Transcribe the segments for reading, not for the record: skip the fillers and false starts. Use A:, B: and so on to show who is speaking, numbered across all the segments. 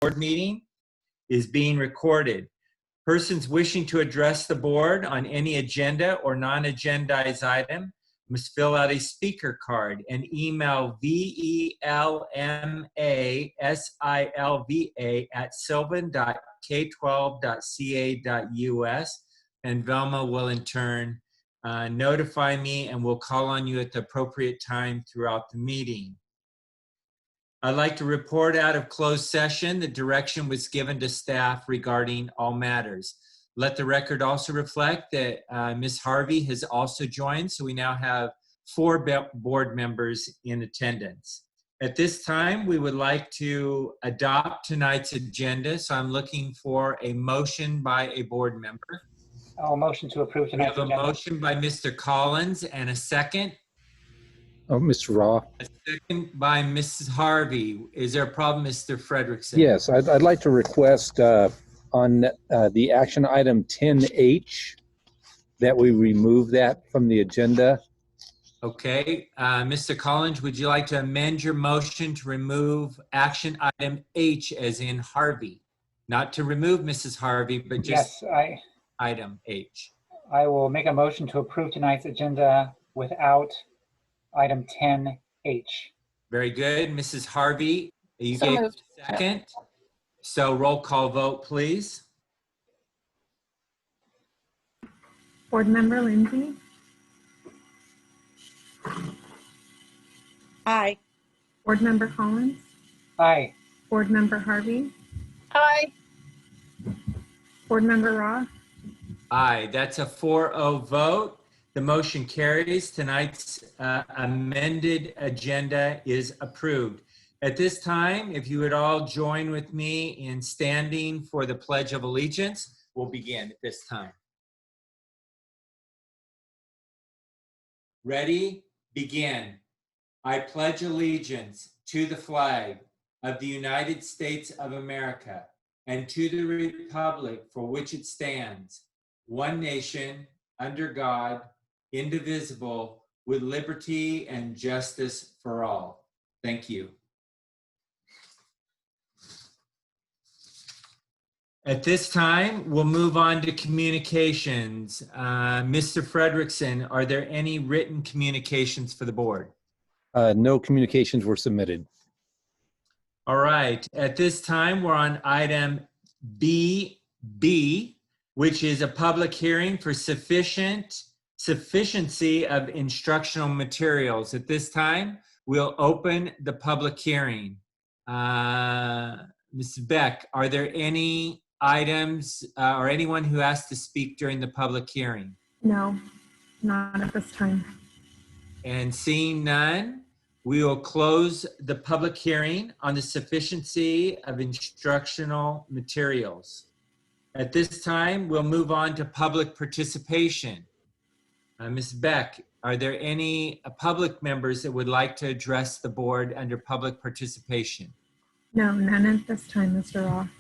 A: board meeting is being recorded. Persons wishing to address the board on any agenda or non-agendized item must fill out a speaker card and email velmasilvan@sylvan.k12.ca.us, and Velma will in turn notify me, and we'll call on you at the appropriate time throughout the meeting. I'd like to report out of closed session. The direction was given to staff regarding all matters. Let the record also reflect that Ms. Harvey has also joined, so we now have 4 board members in attendance. At this time, we would like to adopt tonight's agenda, so I'm looking for a motion by a board member.
B: I'll motion to approve tonight's agenda.
A: We have a motion by Mr. Collins and a second.
C: Oh, Mr. Raw.
A: A second by Mrs. Harvey. Is there a problem, Mr. Frederickson?
C: Yes, I'd like to request on the action item 10H that we remove that from the agenda.
A: Okay, Mr. Collins, would you like to amend your motion to remove action item H as in Harvey? Not to remove Mrs. Harvey, but just item H.
B: I will make a motion to approve tonight's agenda without item 10H.
A: Very good. Mrs. Harvey, you
D: So
A: gave
D: moved.
A: a second. So roll call vote, please.
D: Board Member Lindsay?
E: Aye.
D: Board Member Collins?
B: Aye.
D: Board Member Harvey?
E: Aye.
D: Board Member Roth?
A: Aye, that's a 4-0 vote. The motion carries. Tonight's amended agenda is approved. At this time, if you would all join with me in standing for the Pledge of Allegiance, we'll begin at this time. Ready? Begin. I pledge allegiance to the flag of the United States of America and to the republic for which it stands, one nation, under God, indivisible, with liberty and justice for all. Thank you. At this time, we'll move on to communications. Mr. Frederickson, are there any written communications for the board?
C: No communications were submitted.
A: All right. At this time, we're on item BB, which is a public hearing for sufficiency of instructional materials. At this time, we'll open the public hearing. Ms. Beck, are there any items or anyone who has to speak during the public hearing?
D: No, not at this time.
A: And seeing none, we will close the public hearing on the sufficiency of instructional materials. At this time, we'll move on to public participation. Ms. Beck, are there any public members that would like to address the board under public participation?
D: No, none at this time, Mr. Roth.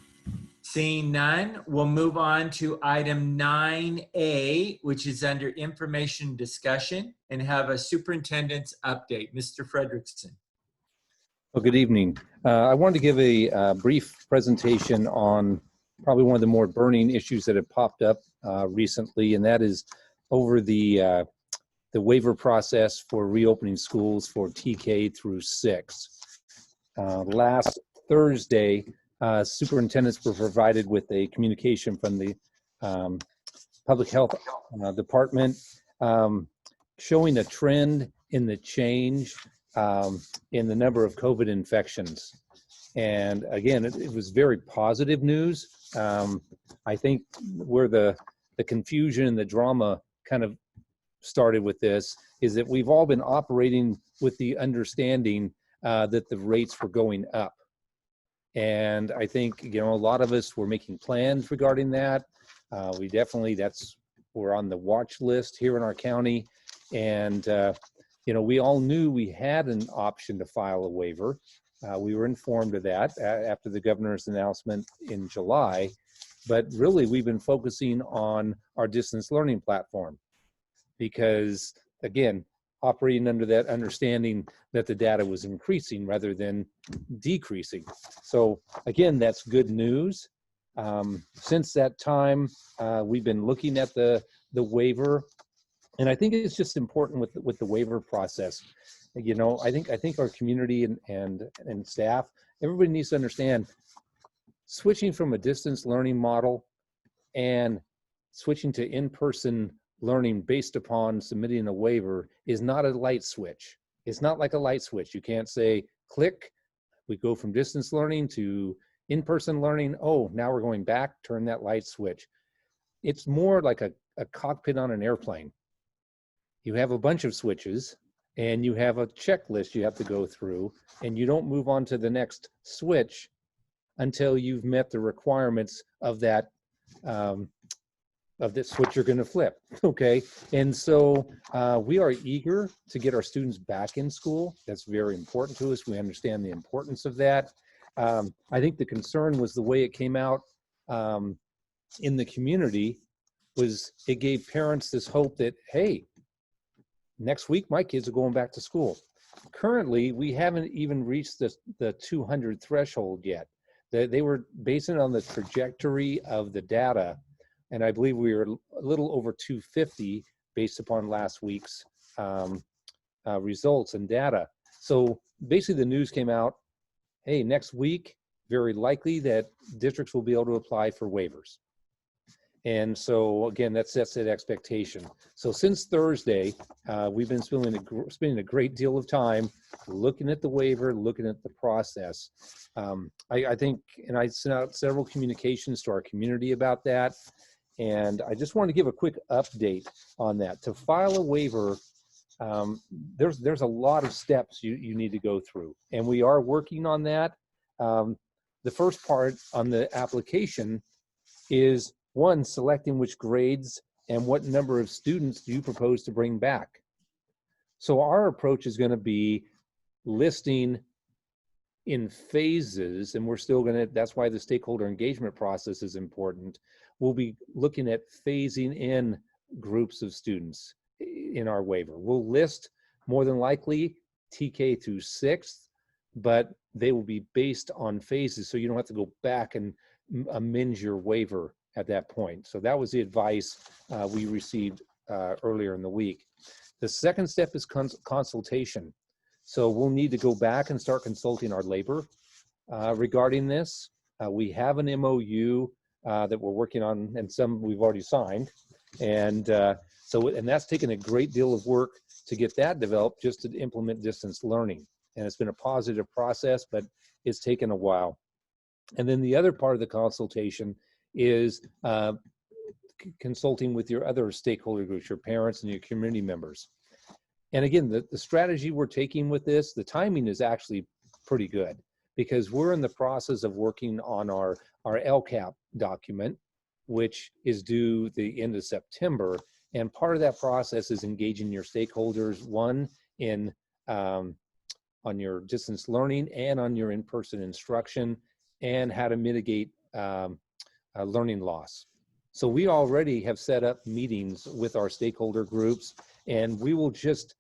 A: Seeing none, we'll move on to item 9A, which is under information discussion, and have a superintendent's update. Mr. Frederickson.
C: Well, good evening. I wanted to give a brief presentation on probably one of the more burning issues that have popped up recently, and that is over the waiver process for reopening schools for TK through 6. Last Thursday, superintendents were provided with a communication from the public health department showing a trend in the change in the number of COVID infections. And again, it was very positive news. I think where the confusion and the drama kind of started with this is that we've all been operating with the understanding that the rates were going up. And I think, you know, a lot of us were making plans regarding that. We definitely, we're on the watch list here in our county. And, you know, we all knew we had an option to file a waiver. We were informed of that after the governor's announcement in July. But really, we've been focusing on our distance learning platform because, again, operating under that understanding that the data was increasing rather than decreasing. So again, that's good news. Since that time, we've been looking at the waiver, and I think it's just important with the waiver process. You know, I think our community and staff, everybody needs to understand, switching from a distance learning model and switching to in-person learning based upon submitting a waiver is not a light switch. It's not like a light switch. You can't say, click, we go from distance learning to in-person learning. Oh, now we're going back, turn that light switch. It's more like a cockpit on an airplane. You have a bunch of switches and you have a checklist you have to go through, and you don't move on to the next switch until you've met the requirements of that of this switch you're going to flip. Okay, and so we are eager to get our students back in school. That's very important to us. We understand the importance of that. I think the concern was the way it came out in the community was it gave parents this hope that, hey, next week my kids are going back to school. Currently, we haven't even reached the 200 threshold yet. They were basing it on the trajectory of the data, and I believe we were a little over 250 based upon last week's results and data. So basically the news came out, hey, next week, very likely that districts will be able to apply for waivers. And so again, that sets that expectation. So since Thursday, we've been spending a great deal of time looking at the waiver, looking at the process. I think, and I sent out several communications to our community about that. And I just want to give a quick update on that. To file a waiver, there's a lot of steps you need to go through, and we are working on that. The first part on the application is, one, selecting which grades and what number of students do you propose to bring back. So our approach is going to be listing in phases, and we're still going to, that's why the stakeholder engagement process is important. We'll be looking at phasing in groups of students in our waiver. We'll list more than likely TK through 6th, but they will be based on phases, so you don't have to go back and amend your waiver at that point. So that was the advice we received earlier in the week. The second step is consultation. So we'll need to go back and start consulting our labor regarding this. We have an MOU that we're working on, and some we've already signed. And and that's taken a great deal of work to get that developed just to implement distance learning. And it's been a positive process, but it's taken a while. And then the other part of the consultation is consulting with your other stakeholder groups, your parents and your community members. And again, the strategy we're taking with this, the timing is actually pretty good, because we're in the process of working on our LCAP document, which is due the end of September. And part of that process is engaging your stakeholders, one in on your distance learning and on your in-person instruction, and how to mitigate learning loss. So we already have set up meetings with our stakeholder groups, and we will just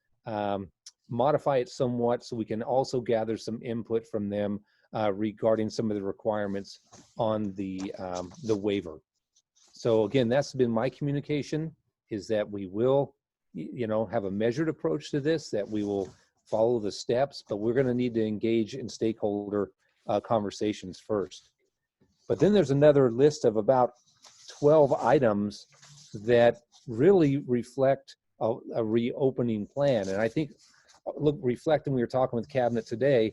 C: modify it somewhat so we can also gather some input from them regarding some of the requirements on the waiver. So again, that's been my communication, is that we will, have a measured approach to this, that we will follow the steps, but we're going to need to engage in stakeholder conversations first. But then there's another list of about 12 items that really reflect a reopening plan. And I think, reflecting, we were talking with Cabinet today,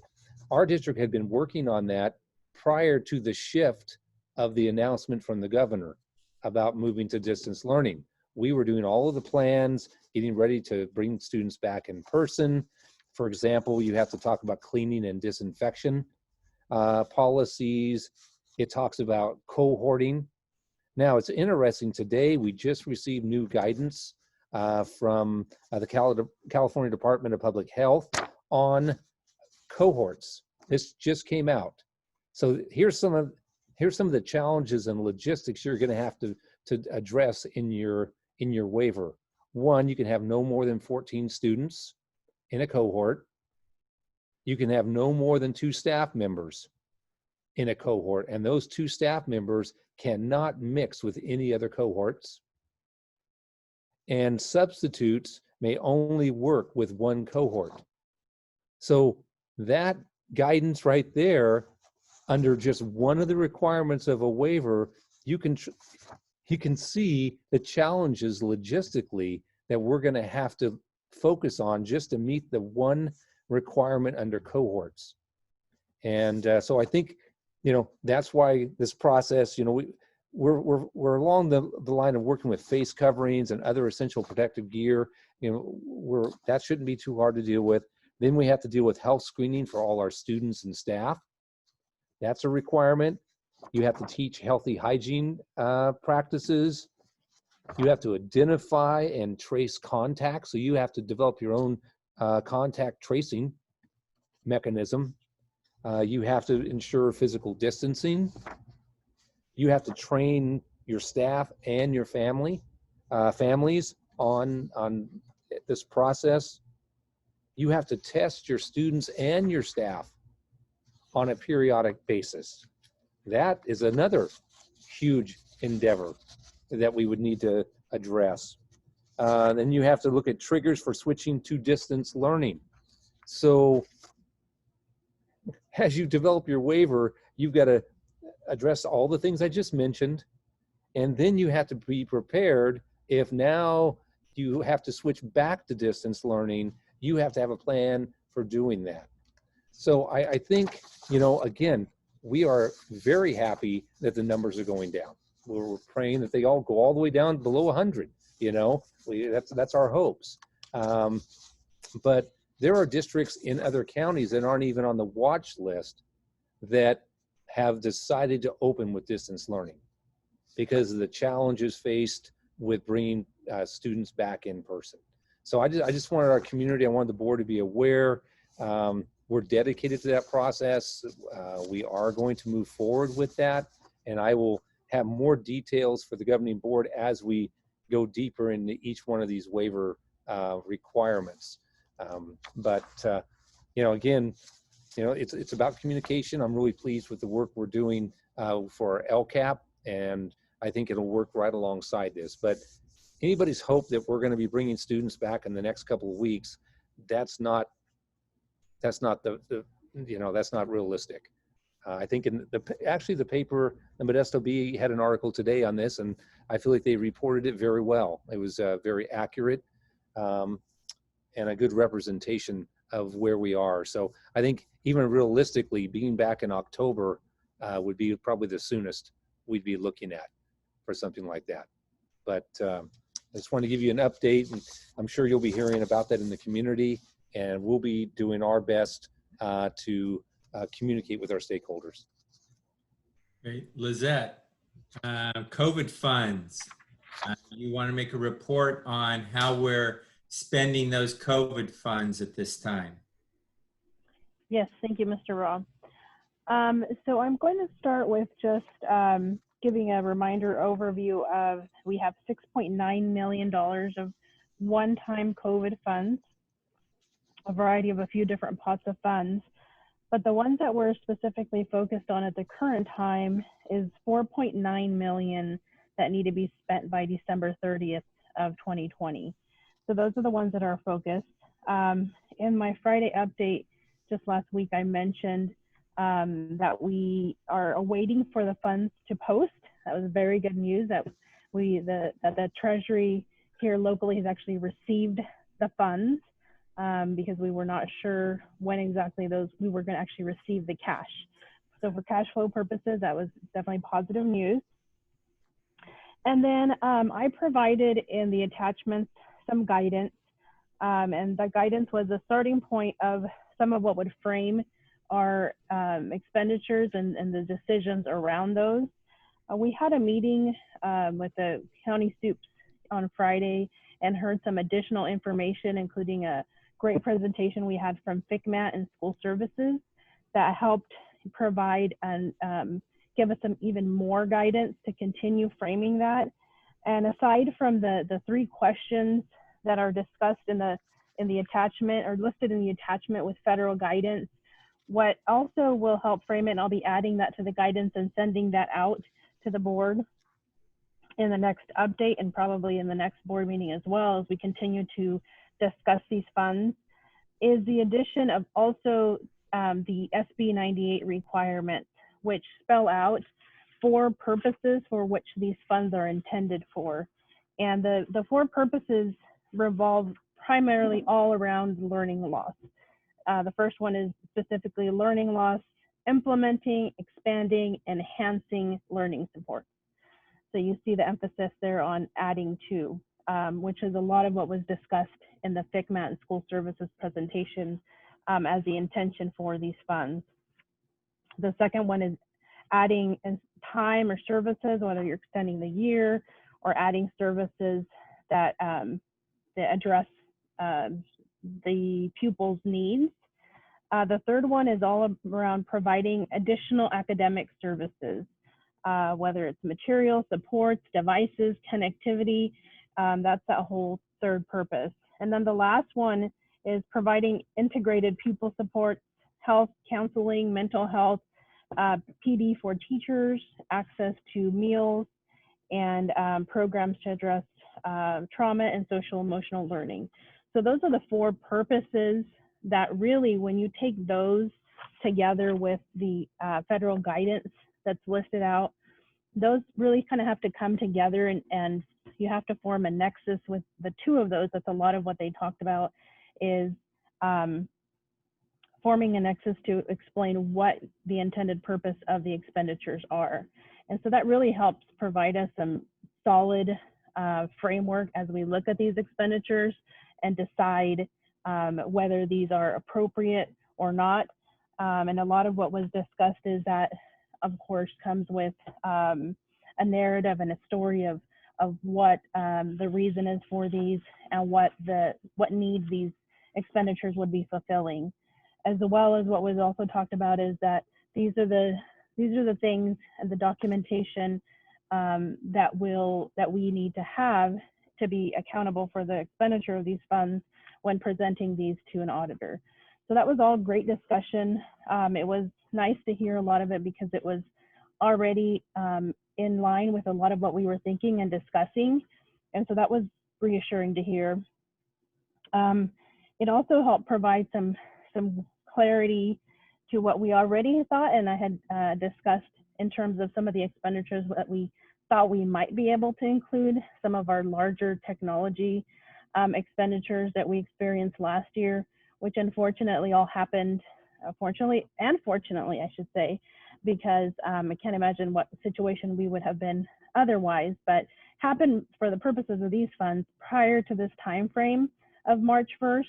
C: our district had been working on that prior to the shift of the announcement from the governor about moving to distance learning. We were doing all of the plans, getting ready to bring students back in person. For example, you have to talk about cleaning and disinfection policies. It talks about cohorting. Now, it's interesting, today we just received new guidance from the California Department of Public Health on cohorts. This just came out. So here's some of the challenges and logistics you're going to have to address in your waiver. One, you can have no more than 14 students in a cohort. You can have no more than 2 staff members in a cohort, and those 2 staff members cannot mix with any other cohorts. And substitutes may only work with 1 cohort. So that guidance right there, under just one of the requirements of a waiver, you can see the challenges logistically that we're going to have to focus on just to meet the one requirement under cohorts. And so I think, that's why this process, we're along the line of working with face coverings and other essential protective gear. That shouldn't be too hard to deal with. Then we have to deal with health screening for all our students and staff. That's a requirement. You have to teach healthy hygiene practices. You have to identify and trace contacts. So you have to develop your own contact tracing mechanism. You have to ensure physical distancing. You have to train your staff and your families on this process. You have to test your students and your staff on a periodic basis. That is another huge endeavor that we would need to address. Then you have to look at triggers for switching to distance learning. So as you develop your waiver, you've got to address all the things I just mentioned, and then you have to be prepared if now you have to switch back to distance learning. You have to have a plan for doing that. So I think, again, we are very happy that the numbers are going down. We're praying that they all go all the way down below 100. That's our hopes. But there are districts in other counties that aren't even on the watch list that have decided to open with distance learning because of the challenges faced with bringing students back in person. So I just wanted our community, I wanted the board to be aware. We're dedicated to that process. We are going to move forward with that, and I will have more details for the governing board as we go deeper into each one of these waiver requirements. Again, it's about communication. I'm really pleased with the work we're doing for LCAP, and I think it'll work right alongside this. But anybody's hope that we're going to be bringing students back in the next couple of weeks, that's not realistic. I think in the paper, the Modesto Bee had an article today on this, and I feel like they reported it very well. It was very accurate and a good representation of where we are. So I think even realistically, being back in October would be probably the soonest we'd be looking at for something like that. But I just want to give you an update, and I'm sure you'll be hearing about that in the community, and we'll be doing our best to communicate with our stakeholders.
A: Great. Lizette, COVID funds. You want to make a report on how we're spending those COVID funds at this time?
E: Yes, thank you, Mr. Raw. So I'm going to start with just giving a reminder overview of, we have $6.9 million of one-time COVID funds, a variety of a few different pots of funds. But the ones that we're specifically focused on at the current time is $4.9 million that need to be spent by December 30th of 2020. So those are the ones that are focused. In my Friday update just last week, I mentioned that we are awaiting for the funds to post. That was very good news that the Treasury here locally has actually received the funds because we were not sure when exactly we were going to actually receive the cash. So for cash flow purposes, that was definitely positive news. And then I provided in the attachments some guidance, and that guidance was a starting point of some of what would frame our expenditures and the decisions around those. We had a meeting with the county SUPs on Friday and heard some additional information, including a great presentation we had from FCMAT and School Services that helped provide and give us some even more guidance to continue framing that. And aside from the 3 questions that are discussed in the in the attachment, or listed in the attachment with federal guidance. What also will help frame it, and I'll be adding that to the guidance and sending that out to the board in the next update and probably in the next board meeting as well, as we continue to discuss these funds, is the addition of also the SB 98 requirements, which spell out 4 purposes for which these funds are intended for. And the 4 purposes revolve primarily all around learning loss. The first one is specifically learning loss, implementing, expanding, enhancing learning support. So you see the emphasis there on adding to, which is a lot of what was discussed in the FCMAT and school services presentation as the intention for these funds. The second one is adding time or services, whether you're extending the year or adding services that, that address the pupil's needs. The third one is all around providing additional academic services, whether it's material, supports, devices, connectivity. That's that whole third purpose. And then the last one is providing integrated pupil support, health, counseling, mental health, PD for teachers, access to meals, and programs to address trauma and social emotional learning. So those are the 4 purposes that really, when you take those together with the federal guidance that's listed out, those really kind of have to come together, and you have to form a nexus with the 2 of those. That's a lot of what they talked about, is forming a nexus to explain what the intended purpose of the expenditures are. And so that really helps provide us some solid framework as we look at these expenditures and decide whether these are appropriate or not. And a lot of what was discussed is that, of course, comes with a narrative and a story of what the reason is for these and what needs these expenditures would be fulfilling, as well as what was also talked about is that these are the things and the documentation that we need to have to be accountable for the expenditure of these funds when presenting these to an auditor. So that was all great discussion. It was nice to hear a lot of it because it was already in line with a lot of what we were thinking and discussing. And so that was reassuring to hear. It also helped provide some clarity to what we already thought and I had discussed in terms of some of the expenditures that we thought we might be able to include, some of our larger technology expenditures that we experienced last year, which unfortunately all happened, fortunately and fortunately, I should say, because I can't imagine what situation we would have been otherwise, but happened for the purposes of these funds prior to this time frame of March 1st.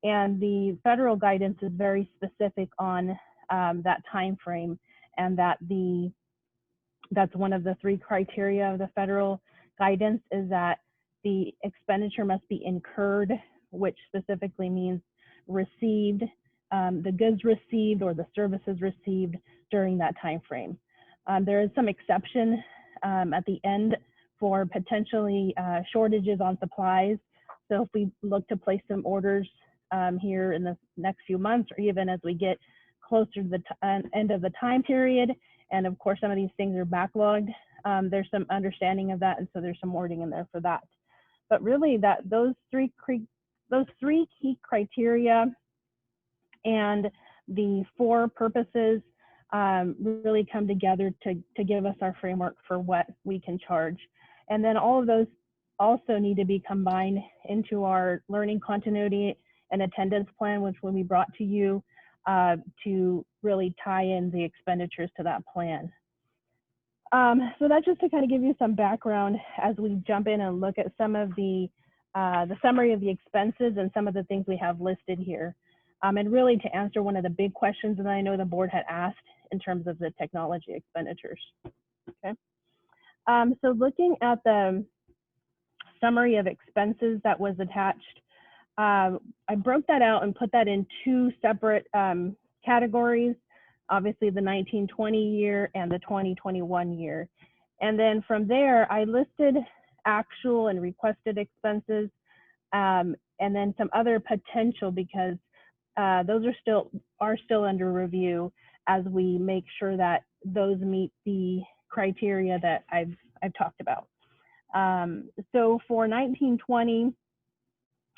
E: And the federal guidance is very specific on that time frame, and that's one of the 3 criteria of the federal guidance, is that the expenditure must be incurred, which specifically means received, the goods received or the services received during that time frame. There is some exception at the end for potentially shortages on supplies. So if we look to place some orders here in the next few months, or even as we get closer to the end of the time period, and of course some of these things are backlogged, there's some understanding of that, and so there's some wording in there for that. But really, those three key criteria and the 4 purposes really come together to give us our framework for what we can charge. And then all of those also need to be combined into our learning continuity and attendance plan, which will be brought to you to really tie in the expenditures to that plan. So that's just to kind of give you some background as we jump in and look at some of the summary of the expenses and some of the things we have listed here. And really to answer one of the big questions that I know the board had asked in terms of the technology expenditures. Okay. So looking at the summary of expenses that was attached, I broke that out and put that in 2 separate categories, obviously the 1920 year and the 2021 year. And then from there, I listed actual and requested expenses and then some other potential, because those are still under review as we make sure that those meet the criteria that I've talked about. So for 1920,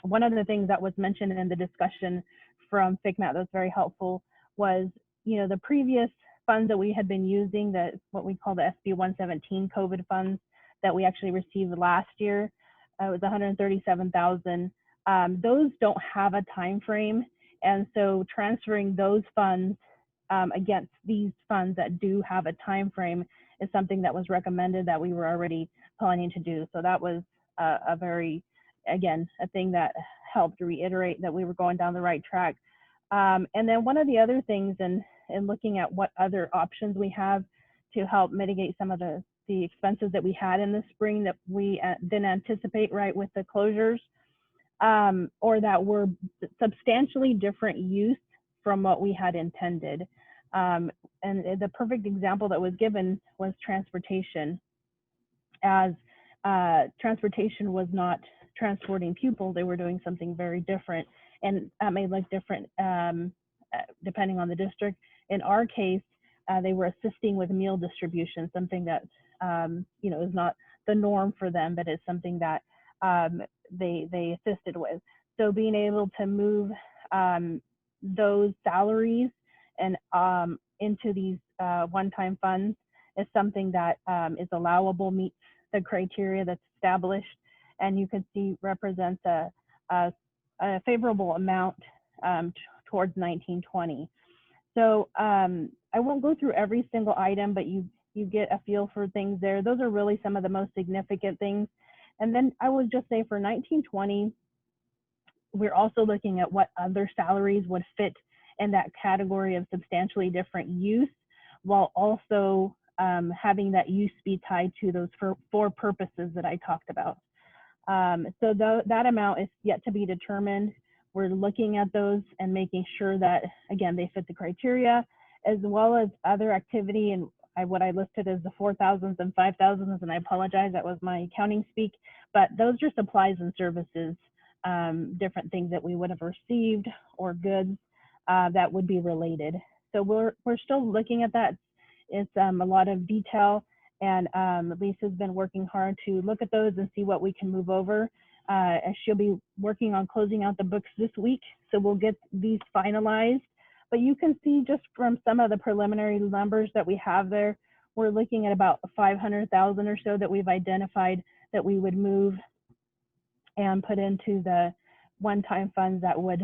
E: one of the things that was mentioned in the discussion from FCMAT that was very helpful was, the previous funds that we had been using, that what we call the SB 117 COVID funds that we actually received last year, it was 137,000. Those don't have a time frame, and so transferring those funds against these funds that do have a time frame is something that was recommended that we were already planning to do. So that was a very, again, a thing that helped reiterate that we were going down the right track. And then one of the other things in looking at what other options we have to help mitigate some of the expenses that we had in the spring that we didn't anticipate, right, with the closures, or that were substantially different use from what we had intended. And the perfect example that was given was transportation, as transportation was not transporting pupils, they were doing something very different, and that may look different depending on the district. In our case, they were assisting with meal distribution, something that is not the norm for them, but it's something that they assisted with. So being able to move those salaries and into these one-time funds is something that is allowable, meets the criteria that's established, and you can see represents a favorable amount towards 1920. So I won't go through every single item, but you get a feel for things there. Those are really some of the most significant things. And then I would just say for 1920, we're also looking at what other salaries would fit in that category of substantially different use, while also having that use be tied to those four purposes that I talked about. So that amount is yet to be determined. We're looking at those and making sure that, again, they fit the criteria, as well as other activity. And what I listed as the 4,000s and 5,000s, and I apologize, that was my accounting speak, but those are supplies and services, different things that we would have received or goods that would be related. So we're still looking at that. It's a lot of detail, and Lisa's been working hard to look at those and see what we can move over. And she'll be working on closing out the books this week, so we'll get these finalized. But you can see just from some of the preliminary numbers that we have there, we're looking at about 500,000 or so that we've identified that we would move and put into the one-time funds that would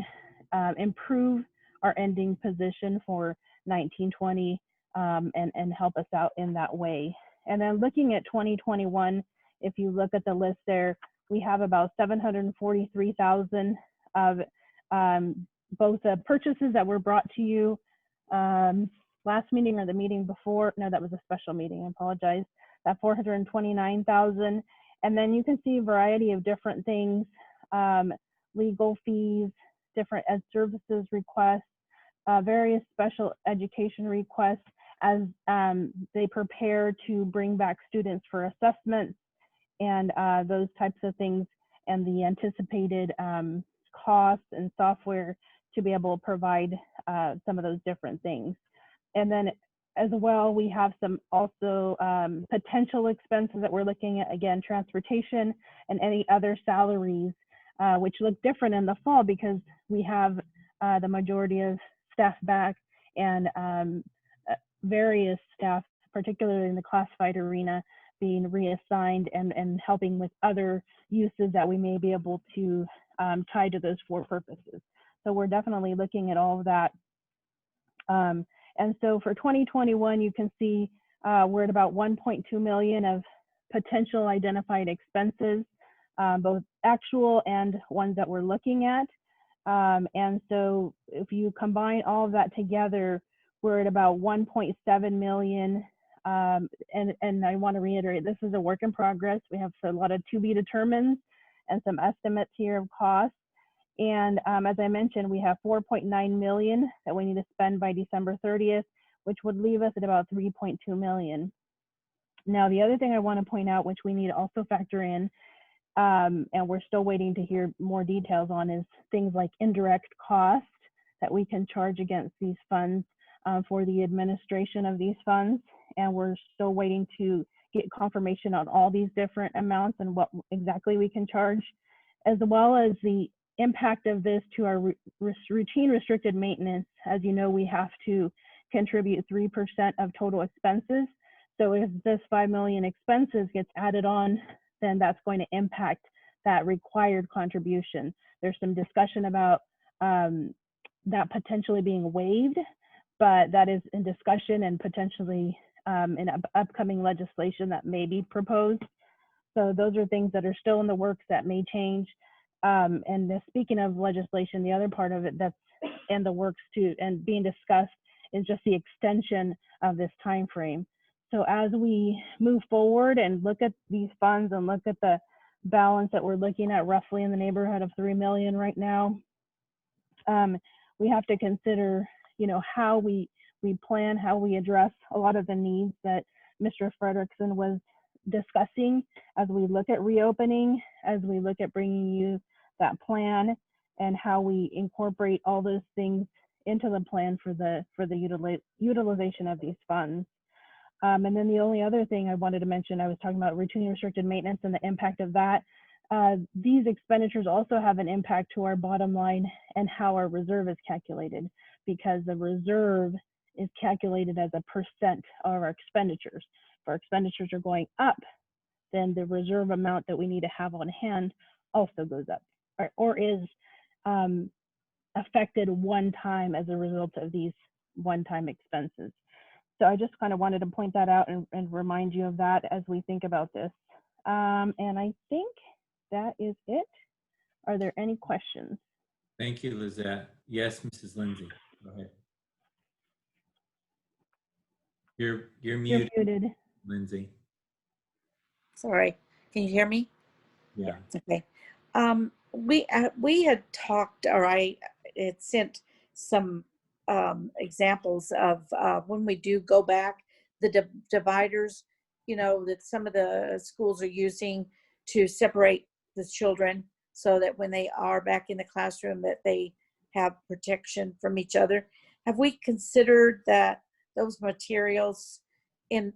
E: improve our ending position for 1920 and help us out in that way. And then looking at 2021, if you look at the list there, we have about 743,000 of both the purchases that were brought to you last meeting or the meeting before. No, that was a special meeting, I apologize. That 429,000. And then you can see a variety of different things, legal fees, different ed services requests, various special education requests as they prepare to bring back students for assessments and those types of things, and the anticipated costs and software to be able to provide some of those different things. And then as well, we have some also potential expenses that we're looking at, again, transportation and any other salaries, which look different in the fall because we have the majority of staff back and various staff, particularly in the classified arena, being reassigned and helping with other uses that we may be able to tie to those four purposes. So we're definitely looking at all of that. And so for 2021, you can see we're at about 1.2 million of potential identified expenses, both actual and ones that we're looking at. And so if you combine all of that together, we're at about 1.7 million. And I want to reiterate, this is a work in progress. We have a lot of to be determined and some estimates here of costs. And as I mentioned, we have 4.9 million that we need to spend by December 30th, which would leave us at about 3.2 million. Now, the other thing I want to point out, which we need to also factor in, and we're still waiting to hear more details on, is things like indirect cost that we can charge against these funds for the administration of these funds. And we're still waiting to get confirmation on all these different amounts and what exactly we can charge, as well as the impact of this to our routine restricted maintenance. As you know, we have to contribute 3% of total expenses. So if this 5 million expenses gets added on, then that's going to impact that required contribution. There's some discussion about that potentially being waived, but that is in discussion and potentially in upcoming legislation that may be proposed. So those are things that are still in the works that may change. Speaking of legislation, the other part of it that's in the works too and being discussed is just the extension of this time frame. So as we move forward and look at these funds and look at the balance that we're looking at, roughly in the neighborhood of 3 million right now, we have to consider, how we plan, how we address a lot of the needs that Mr. Frederickson was discussing as we look at reopening, as we look at bringing you that plan, and how we incorporate all those things into the plan for the utilization of these funds. And then the only other thing I wanted to mention, I was talking about routine restricted maintenance and the impact of that. These expenditures also have an impact to our bottom line and how our reserve is calculated, because the reserve is calculated as a percent of our expenditures. If our expenditures are going up, then the reserve amount that we need to have on hand also goes up, or is affected one time as a result of these one-time expenses. So I just kind of wanted to point that out and remind you of that as we think about this. And I think that is it. Are there any questions?
A: Thank you, Lizette. Yes, Mrs. Lindsay, go ahead. You're muted,
E: You're muted.
A: Lindsay.
F: Sorry, can you hear me?
A: Yeah.
F: Okay. We had talked, or I had sent some examples of when we do go back, the dividers, that some of the schools are using to separate the children so that when they are back in the classroom that they have protection from each other. Have we considered that those materials if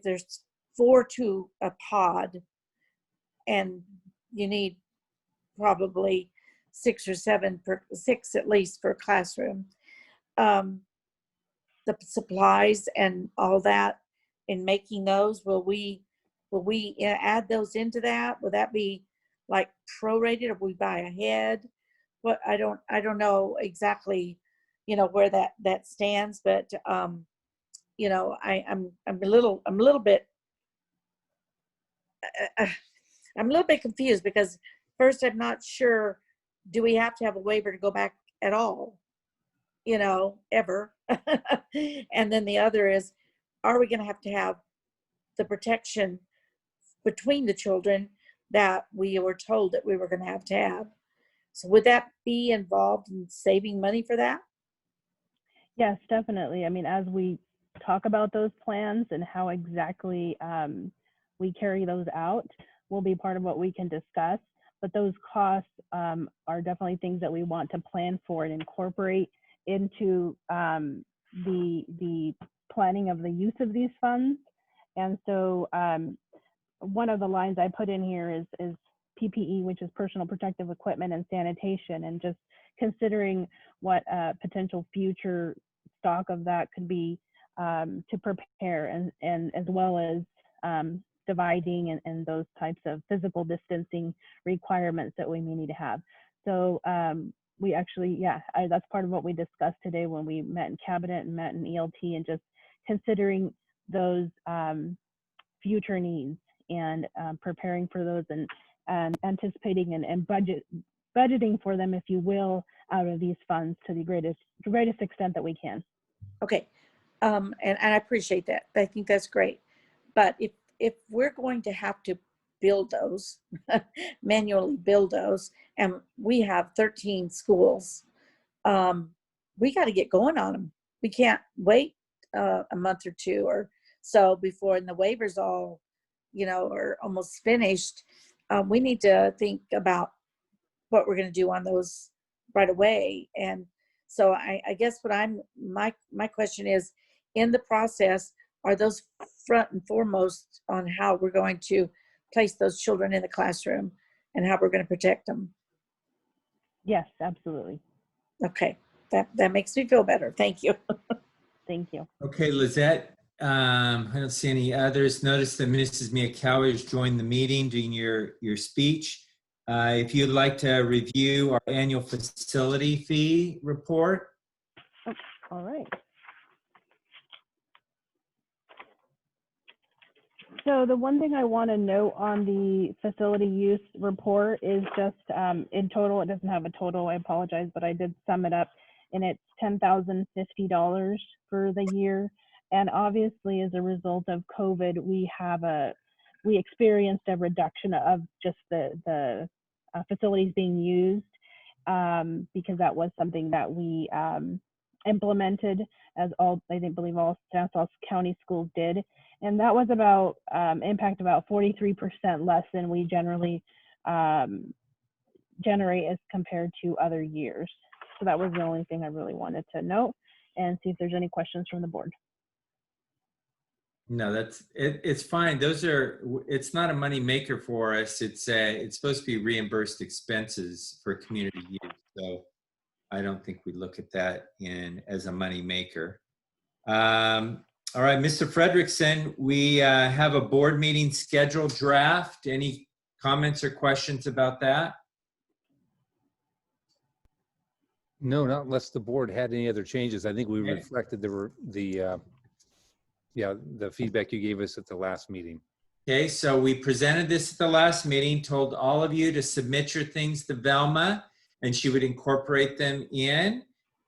F: there's 4 to a pod and you need probably 6 or 7 6 at least per classroom, the supplies and all that in making those, will we add those into that? Will that be like prorated, or we buy ahead? What I don't know exactly, where that stands, but I'm a little bit confused, because first, I'm not sure, do we have to have a waiver to go back at all, ever? And then the other is, are we going to have the protection between the children that we were told that we were going to have? So would that be involved in saving money for that?
E: Yes, definitely. I mean, as we talk about those plans and how exactly we carry those out will be part of what we can discuss. But those costs are definitely things that we want to plan for and incorporate into the planning of the use of these funds. And so one of the lines I put in here is PPE, which is personal protective equipment and sanitation, and just considering what potential future stock of that could be to prepare, and as well as dividing and those types of physical distancing requirements that we may need to have. So we actually, that's part of what we discussed today when we met in cabinet and met in ELT, and just considering those future needs and preparing for those and anticipating and budgeting for them, if you will, out of these funds to the greatest extent that we can.
F: Okay, and I appreciate that. I think that's great. But if we're going to have to build those, manually build those, and we have 13 schools, we got to get going on them. We can't wait a month or two or so before, and the waivers all, or almost finished, we need to think about what we're going to do on those right away. And so I guess my question is, in the process, are those front and foremost on how we're going to place those children in the classroom and how we're going to protect them?
E: Yes, absolutely.
F: Okay, that makes me feel better. Thank you.
E: Thank you.
A: Okay, Lizette, I don't see any others. Notice that Mrs. Miyakawa has joined the meeting doing your speech. If you'd like to review our annual facility fee report.
E: All right. So the one thing I want to note on the facility use report is just in total, it doesn't have a total, I apologize, but I did sum it up, and it's $10,050 for the year. And obviously, as a result of COVID, we experienced a reduction of just the facilities being used because that was something that we implemented, as I believe all Stanislaus County schools did. And that was about impact about 43% less than we generally generate as compared to other years. So that was the only thing I really wanted to note and see if there's any questions from the board.
A: No, it's fine. It's not a money maker for us. It's supposed to be reimbursed expenses for community use. So I don't think we look at that as a money maker. All right, Mr. Frederickson, we have a board meeting schedule draft. Any comments or questions about that?
C: No, not unless the board had any other changes. I think we
A: Okay.
C: reflected the feedback you gave us at the last meeting.
A: Okay, so we presented this at the last meeting, told all of you to submit your things to Velma, and she would incorporate them in,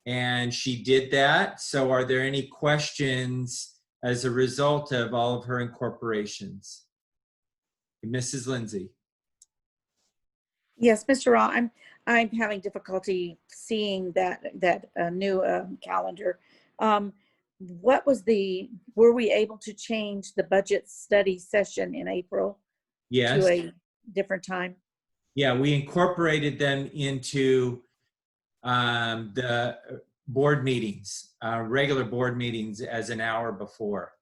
A: and she did that. So are there any questions as a result of all of her incorporations? Mrs. Lindsay.
F: Yes, Mr. Raw, I'm having difficulty seeing that new calendar. Were we able to change the budget study session in April
A: Yes.
F: to a different time?
A: Yeah, we incorporated them into the board meetings, regular board meetings as an hour before.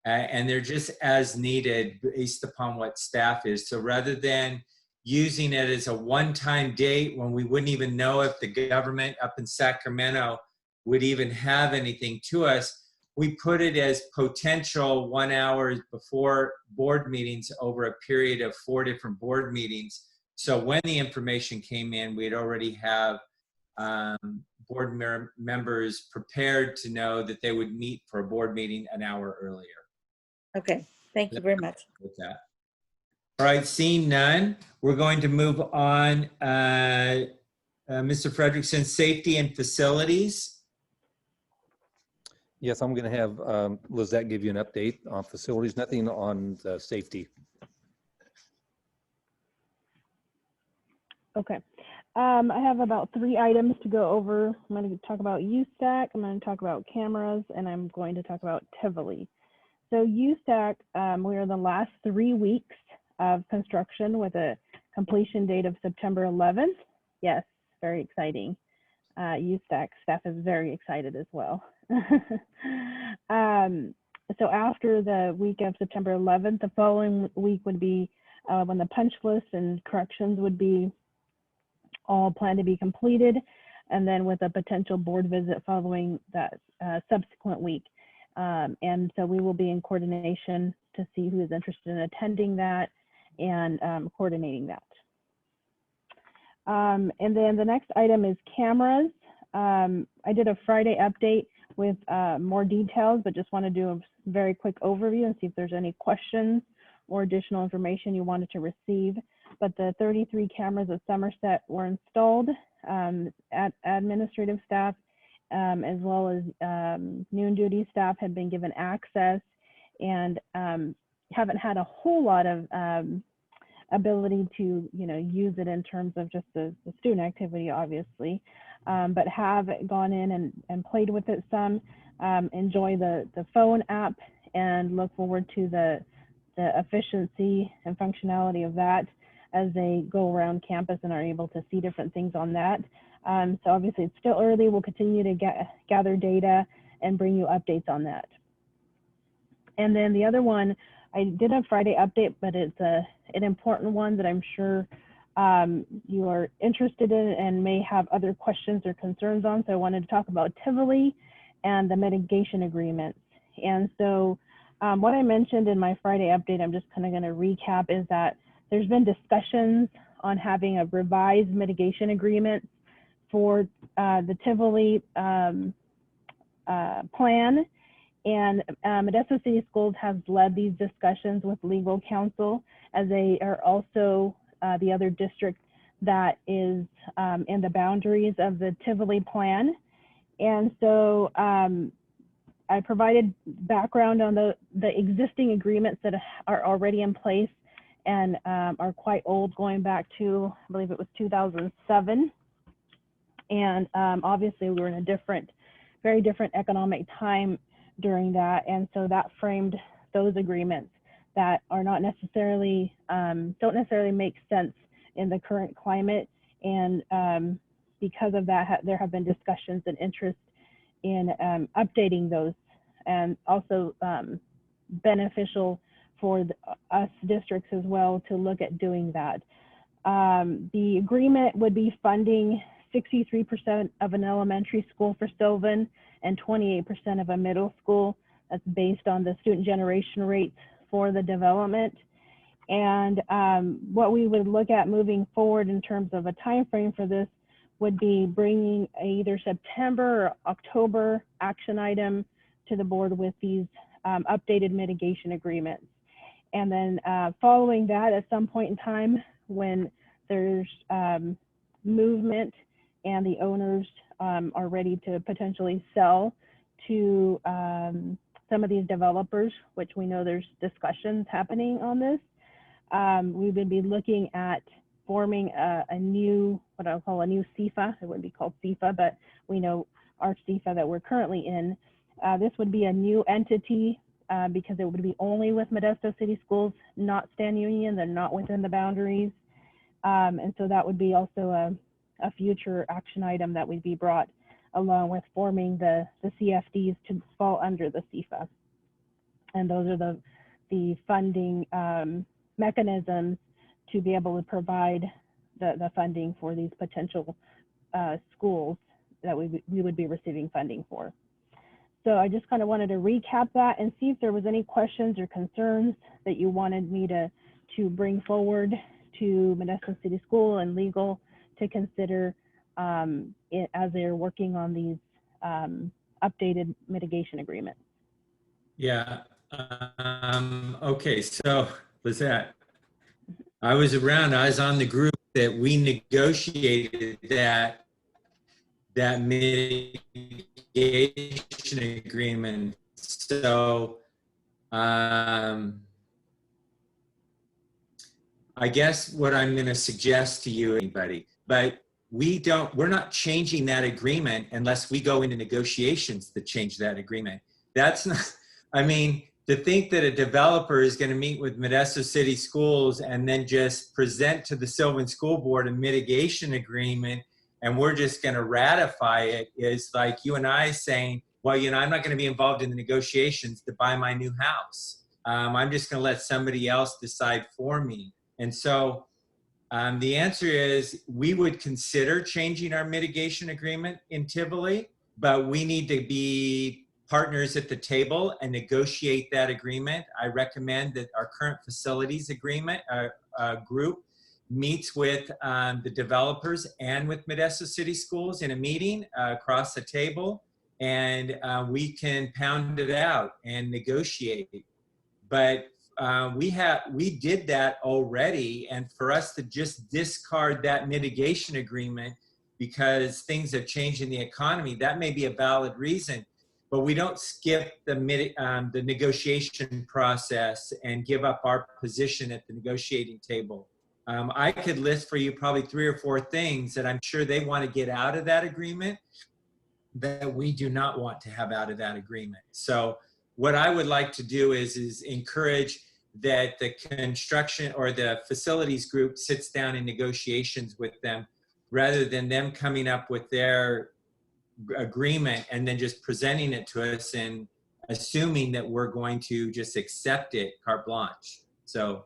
A: And they're just as needed based upon what staff is. So rather than using it as a one-time date when we wouldn't even know if the government up in Sacramento would even have anything to us, we put it as potential 1 hour before board meetings over a period of 4 different board meetings. So when the information came in, we'd already have board members prepared to know that they would meet for a board meeting an hour earlier.
F: Okay, thank you very much.
A: With that. All right, seeing none, we're going to move on. Mr. Frederickson, safety and facilities.
C: Yes, I'm going to have Lizette give you an update on facilities, nothing on safety.
E: Okay. I have about 3 items to go over. I'm going to talk about USAC, I'm going to talk about cameras, and I'm going to talk about Tivoli. So USAC, we are in the last 3 weeks of construction with a completion date of September 11th. Yes, very exciting. USAC staff is very excited as well. So after the week of September 11th, the following week would be when the punch list and corrections would be all planned to be completed, and then with a potential board visit following that subsequent week. And so we will be in coordination to see who is interested in attending that and coordinating that. And then the next item is cameras. I did a Friday update with more details, but just want to do a very quick overview and see if there's any questions or additional information you wanted to receive. But the 33 cameras at Somerset were installed. Administrative staff as well as noon duty staff had been given access, and haven't had a whole lot of ability to use it in terms of just the student activity, obviously, but have gone in and played with it some, enjoy the phone app, and look forward to the the efficiency and functionality of that as they go around campus and are able to see different things on that. So obviously it's still early. We'll continue to gather data and bring you updates on that. And then the other one, I did a Friday update, but it's an important one that I'm sure you are interested in and may have other questions or concerns on. So I wanted to talk about Tivoli and the mitigation agreements. And so what I mentioned in my Friday update, I'm just kind of going to recap, is that there's been discussions on having a revised mitigation agreement for the Tivoli plan. And Modesto City Schools has led these discussions with legal counsel, as they are also the other district that is in the boundaries of the Tivoli plan. And so I provided background on the existing agreements that are already in place and are quite old, going back to, I believe it was 2007. And obviously we were in a very different economic time during that. And so that framed those agreements that are not necessarily, don't necessarily make sense in the current climate. And because of that, there have been discussions and interest in updating those, and also beneficial for us districts as well to look at doing that. The agreement would be funding 63% of an elementary school for Sylvan and 28% of a middle school. That's based on the student generation rates for the development. And what we would look at moving forward in terms of a time frame for this would be bringing either September or October action item to the board with these updated mitigation agreements. And then following that, at some point in time when there's movement and the owners are ready to potentially sell to some of these developers, which we know there's discussions happening on this, we would be looking at forming a new, what I'll call a new CIFA. It wouldn't be called CIFA, but we know our CIFA that we're currently in. This would be a new entity because it would be only with Modesto City Schools, not Stan Union. They're not within the boundaries. And so that would be also a future action item that would be brought along with forming the CFDs to fall under the CIFA. And those are the funding mechanisms to be able to provide the funding for these potential schools that we would be receiving funding for. So I just kind of wanted to recap that and see if there was any questions or concerns that you wanted me to bring forward to Modesto City School and legal to consider as they're working on these updated mitigation agreements.
A: Yeah. Okay. So, Lizette, I was around. I was on the group that we negotiated that mitigation agreement. So, I guess what I'm going to suggest to you, anybody, but we're not changing that agreement unless we go into negotiations to change that agreement. That's not, I mean, to think that a developer is going to meet with Modesto City Schools and then just present to the Sylvan School Board a mitigation agreement and we're just going to ratify it is like you and I saying, well, you know, I'm not going to be involved in the negotiations to buy my new house. I'm just going to let somebody else decide for me. And so the answer is we would consider changing our mitigation agreement in Tivoli, but we need to be partners at the table and negotiate that agreement. I recommend that our current facilities agreement group meets with the developers and with Modesto City Schools in a meeting across the table, and we can pound it out and negotiate. But we did that already, and for us to just discard that mitigation agreement because things have changed in the economy, that may be a valid reason. But we don't skip the negotiation process and give up our position at the negotiating table. I could list for you probably 3 or 4 things that I'm sure they want to get out of that agreement that we do not want to have out of that agreement. So what I would like to do is encourage that the construction or the facilities group sits down in negotiations with them rather than them coming up with their agreement and then just presenting it to us and assuming that we're going to just accept it carte blanche. So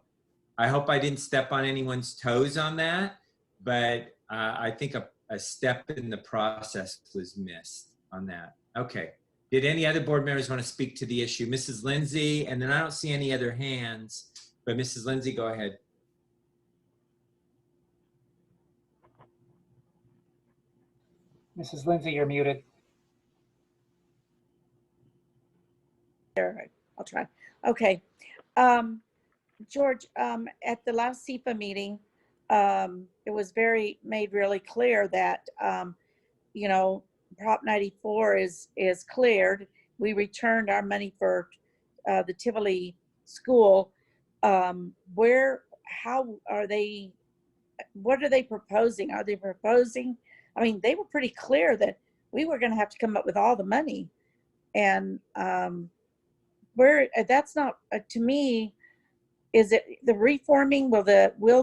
A: I hope I didn't step on anyone's toes on that, but I think a step in the process was missed on that. Okay. Did any other board members want to speak to the issue? Mrs. Lindsay, and then I don't see any other hands, but Mrs. Lindsay, go ahead.
B: Mrs. Lindsay, you're muted.
F: There, I'll try. Okay. George, at the last SEPA meeting, it was made really clear that, you know, Prop 94 is cleared. We returned our money for the Tivoli school. How are they, what are they proposing? Are they proposing, I mean, they were pretty clear that we were going to have to come up with all the money. And that's not, to me, is it the reforming? Will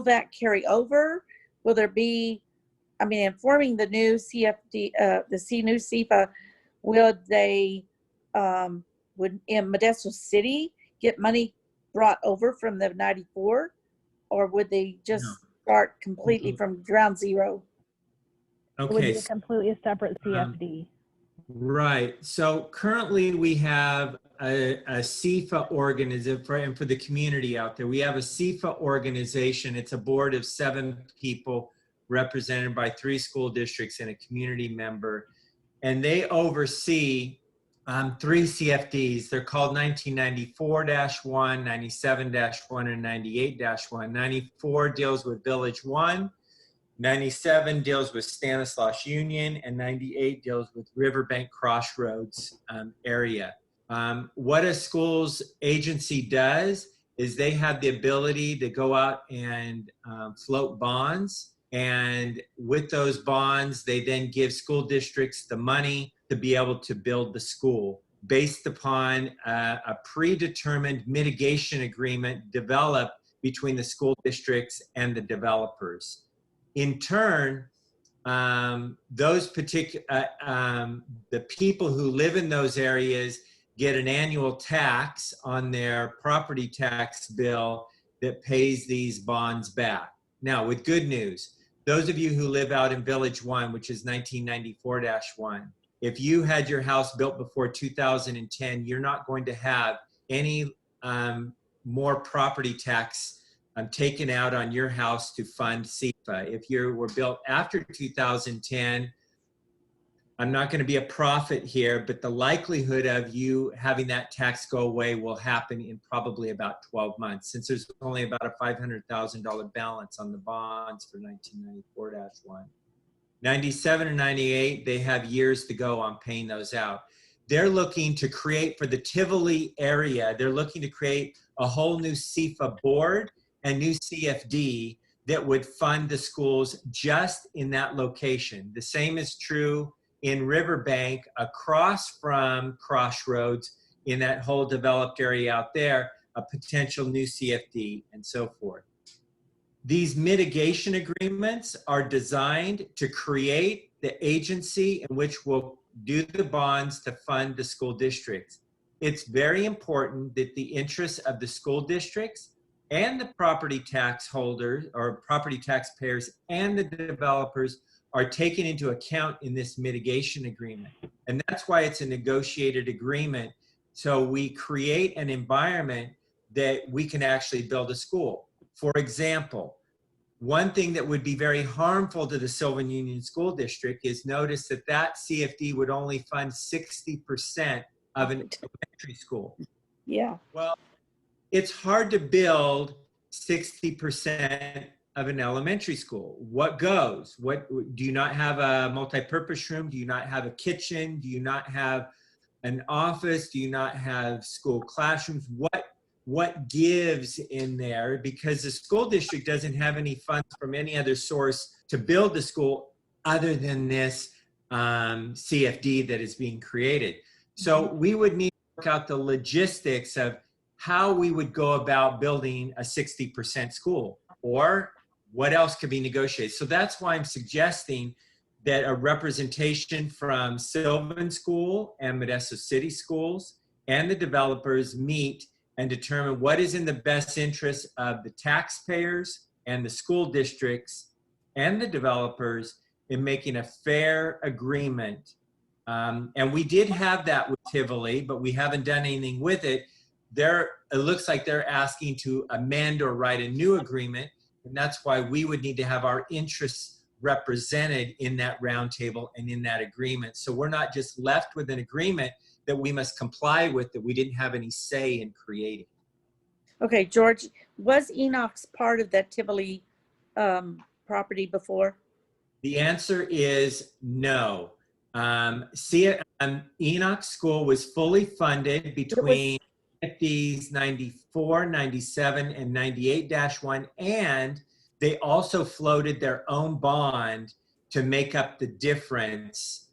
F: that carry over? Will there be, I mean, informing the new CFD, new SEPA, would they, would in Modesto City get money brought over from the 94? Or would they just start completely from ground zero?
E: It would be
A: Okay.
E: a completely separate CFD.
A: Right. So currently we have a CEFA organization and for the community out there, we have a CEFA organization. It's a board of 7 people represented by 3 school districts and a community member. And they oversee 3 CFDs. They're called 1994-1, 97-1, and 98-1. 94 deals with Village 1. 97 deals with Stanislaus Union, and 98 deals with Riverbank Crossroads area. What a schools agency does is they have the ability to go out and float bonds. And with those bonds, they then give school districts the money to be able to build the school based upon a predetermined mitigation agreement developed between the school districts and the developers. In turn, those particular the people who live in those areas get an annual tax on their property tax bill that pays these bonds back. Now, with good news, those of you who live out in Village 1, which is 1994-1, if you had your house built before 2010, you're not going to have any more property tax taken out on your house to fund SEPA. If you were built after 2010, I'm not going to be a prophet here, but the likelihood of you having that tax go away will happen in probably about 12 months, since there's only about a $500,000 balance on the bonds for 1994-1. 97 and 98, they have years to go on paying those out. They're looking to create for the Tivoli area, they're looking to create a whole new SEPA board, a new CFD that would fund the schools just in that location. The same is true in Riverbank across from Crossroads in that whole developed area out there, a potential new CFD and so forth. These mitigation agreements are designed to create the agency in which we'll do the bonds to fund the school districts. It's very important that the interests of the school districts and the property tax holders or property taxpayers and the developers are taken into account in this mitigation agreement. And that's why it's a negotiated agreement. So we create an environment that we can actually build a school. For example, one thing that would be very harmful to the Sylvan Union School District is notice that that CFD would only fund 60% of an elementary school.
F: Yeah.
A: Well, it's hard to build 60% of an elementary school. What goes? What do you not have a multi-purpose room? Do you not have a kitchen? Do you not have an office? Do you not have school classrooms? What gives in there? Because the school district doesn't have any funds from any other source to build the school other than this CFD that is being created. So we would need to work out the logistics of how we would go about building a 60% school, or what else could be negotiated. So that's why I'm suggesting that a representation from Sylvan School and Modesto City Schools and the developers meet and determine what is in the best interest of the taxpayers and the school districts and the developers in making a fair agreement. And we did have that with Tivoli, but we haven't done anything with it. It looks like they're asking to amend or write a new agreement, and that's why we would need to have our interests represented in that roundtable and in that agreement. So we're not just left with an agreement that we must comply with, that we didn't have any say in creating.
F: Okay, George, was Enoch's part of that Tivoli property before?
A: The answer is no. Enoch School was fully funded between 50s, 94, 97, and 98-1, and they also floated their own bond to make up the difference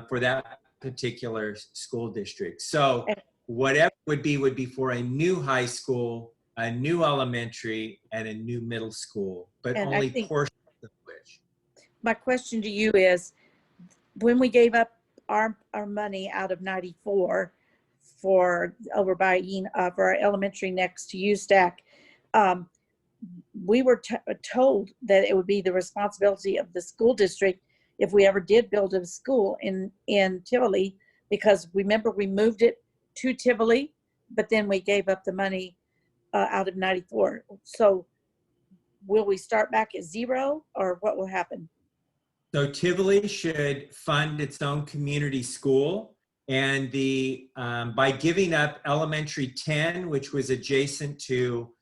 A: for that particular school district. So whatever would be for a new high school, a new elementary, and a new middle school, but
F: And
A: only portions of which.
F: My question to you is, when we gave up our money out of 94 for over by for our elementary next to USTAC, we were told that it would be the responsibility of the school district if we ever did build a school in Tivoli, because remember we moved it to Tivoli, but then we gave up the money out of 94. So will we start back at zero, or what will happen?
A: So Tivoli should fund its own community school, and by giving up Elementary 10, which was adjacent to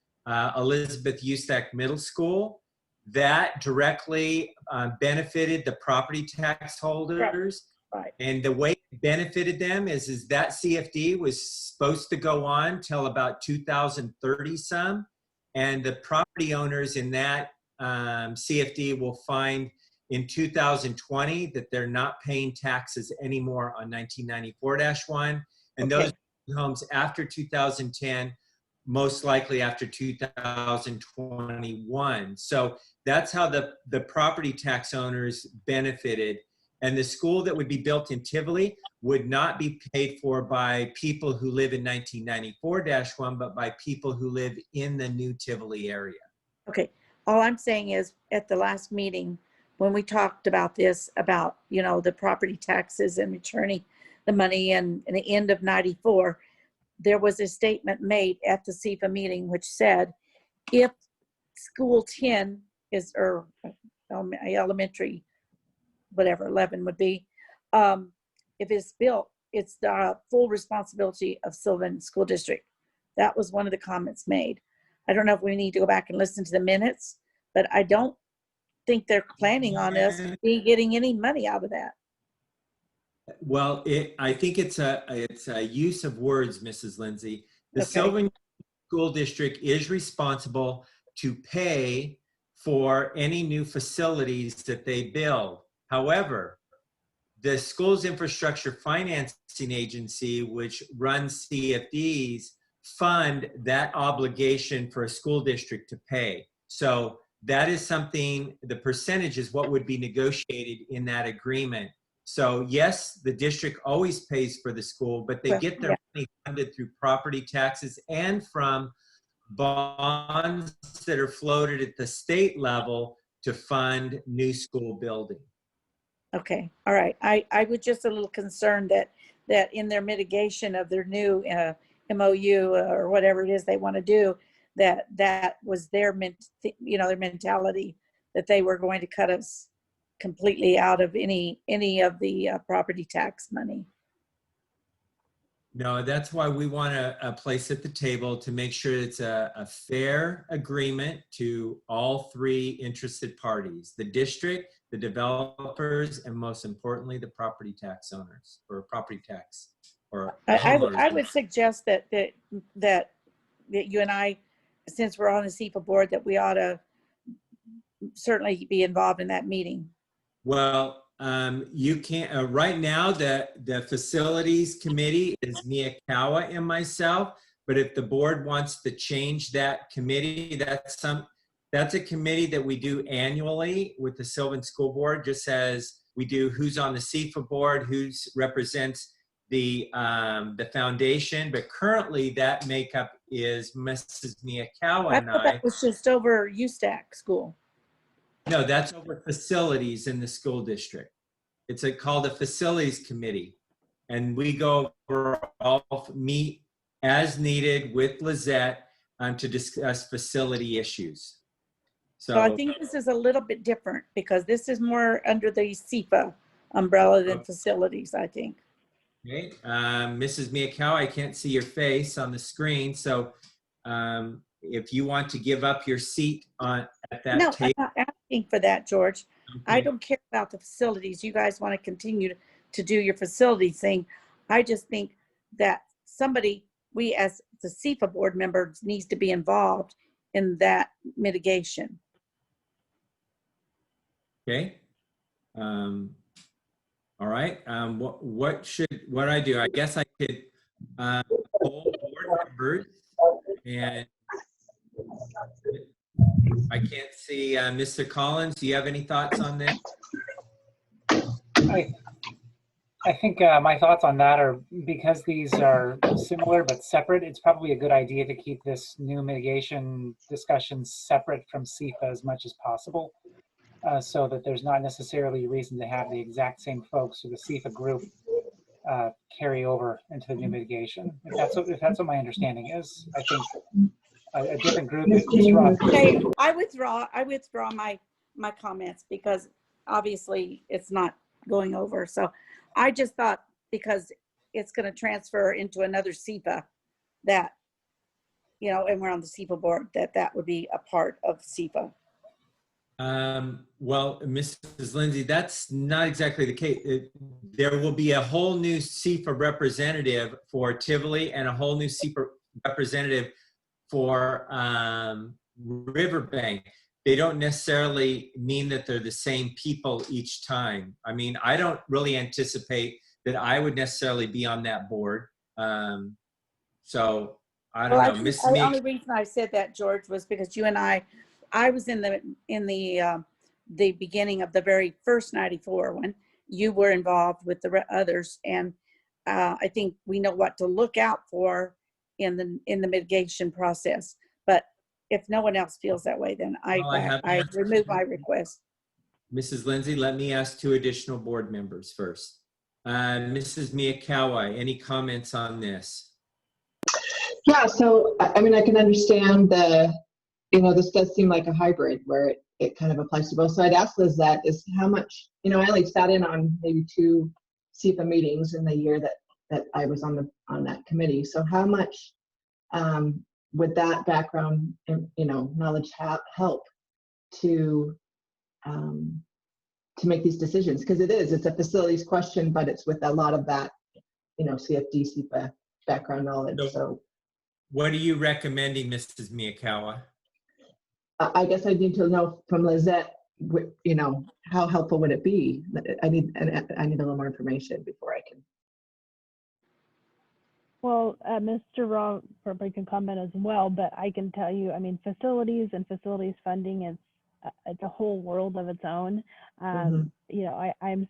A: Elizabeth Eustack Middle School, that directly benefited the property tax holders.
F: Right.
A: And the way it benefited them is that CFD was supposed to go on till about 2030 some, and the property owners in that CFD will find in 2020 that they're not paying taxes anymore on 1994-1, and
F: Okay.
A: those homes after 2010, most likely after 2021. So that's how the property tax owners benefited. And the school that would be built in Tivoli would not be paid for by people who live in 1994-1, but by people who live in the new Tivoli area.
F: Okay, all I'm saying is, at the last meeting, when we talked about this, about, you know, the property taxes and returning the money and the end of 94, there was a statement made at the CFA meeting which said, if school 10 is, or elementary, whatever 11 would be, if it's built, it's the full responsibility of Sylvan School District. That was one of the comments made. I don't know if we need to go back and listen to the minutes, but I don't think they're planning on us getting any money out of that.
A: Well, I think it's a use of words, Mrs. Lindsay. The
F: Okay.
A: Sylvan School District is responsible to pay for any new facilities that they build. However, the Schools Infrastructure Financing Agency, which runs CFDs, fund that obligation for a school district to pay. So that is something, the percentage is what would be negotiated in that agreement. So yes, the district always pays for the school, but they get their money funded through property taxes and from bonds that are floated at the state level to fund new school building.
F: Okay, all right. I was just a little concerned that in their mitigation of their new MOU or whatever it is they want to do, that was their their mentality, that they were going to cut us completely out of any of the property tax money.
A: No, that's why we want a place at the table to make sure it's a fair agreement to all three interested parties: the district, the developers, and most importantly, the property tax owners, or property tax, or
F: I
A: homeowners.
F: would suggest that you and I, since we're on the CFA board, that we ought to certainly be involved in that meeting.
A: Well, you can't, right now, the facilities committee is Mia Kawa and myself, But if the board wants to change that committee, that's a committee that we do annually with the Sylvan School Board, just as we do who's on the CFA board, who represents the foundation. But currently that makeup is Mrs. Miyakawa
F: I
A: and
F: thought
A: I.
F: that was just over USAC school.
A: No, that's over facilities in the school district. It's called a facilities committee. And we go over meet as needed with Lizette to discuss facility issues.
F: So I think this is a little bit different because this is more under the CFA umbrella than facilities, I think.
A: Okay, Mrs. Miyakawa, I can't see your face on the screen. So if you want to give up your seat at that
F: No, I'm
A: table.
F: not asking for that, George. I
A: Okay.
F: don't care about the facilities. You guys want to continue to do your facilities thing. I just think that we as the CFA board members needs to be involved in that mitigation.
A: Okay. All right. What I do? I guess I could poll board members, and I can't see Mr. Collins. Do you have any thoughts on this?
B: I think my thoughts on that are, because these are similar but separate, it's probably a good idea to keep this new mitigation discussion separate from CFA as much as possible, so that there's not necessarily a reason to have the exact same folks or the CFA group carry over into the new mitigation. If that's what my understanding is, I think a different group.
F: Okay, I withdraw my comments because obviously it's not going over. So I just thought because it's going to transfer into another CFA that, and we're on the CFA board, that would be a part of CFA.
A: Well, Mrs. Lindsay, that's not exactly the case. There will be a whole new CFA representative for Tivoli and a whole new CFA representative for Riverbank. They don't necessarily mean that they're the same people each time. I mean, I don't really anticipate that I would necessarily be on that board. So I don't know.
F: The only reason I said that, George, was because you and I was in the beginning of the very first 94 when you were involved with the others, and I think we know what to look out for in the mitigation process. But if no one else feels that way, then I remove my request.
A: Mrs. Lindsay, let me ask 2 additional board members first. Mrs. Miyakawa, any comments on this?
G: Yeah, so I mean, I can understand this does seem like a hybrid where it kind of applies to both. So I'd ask Lizette is how much, I only sat in on maybe 2 CFA meetings in the year that I was on that committee. So how much would that background, knowledge help to make these decisions? Because it's a facilities question, but it's with a lot of that, CFD, CFA background knowledge. So
A: what are you recommending, Mrs. Miyakawa?
G: I guess I need to know from Lizette, how helpful would it be? I need a little more information before I can.
E: Well, Mr. Raw probably can comment as well, but I can tell you, I mean, facilities and facilities funding is it's a whole world of its own. I'm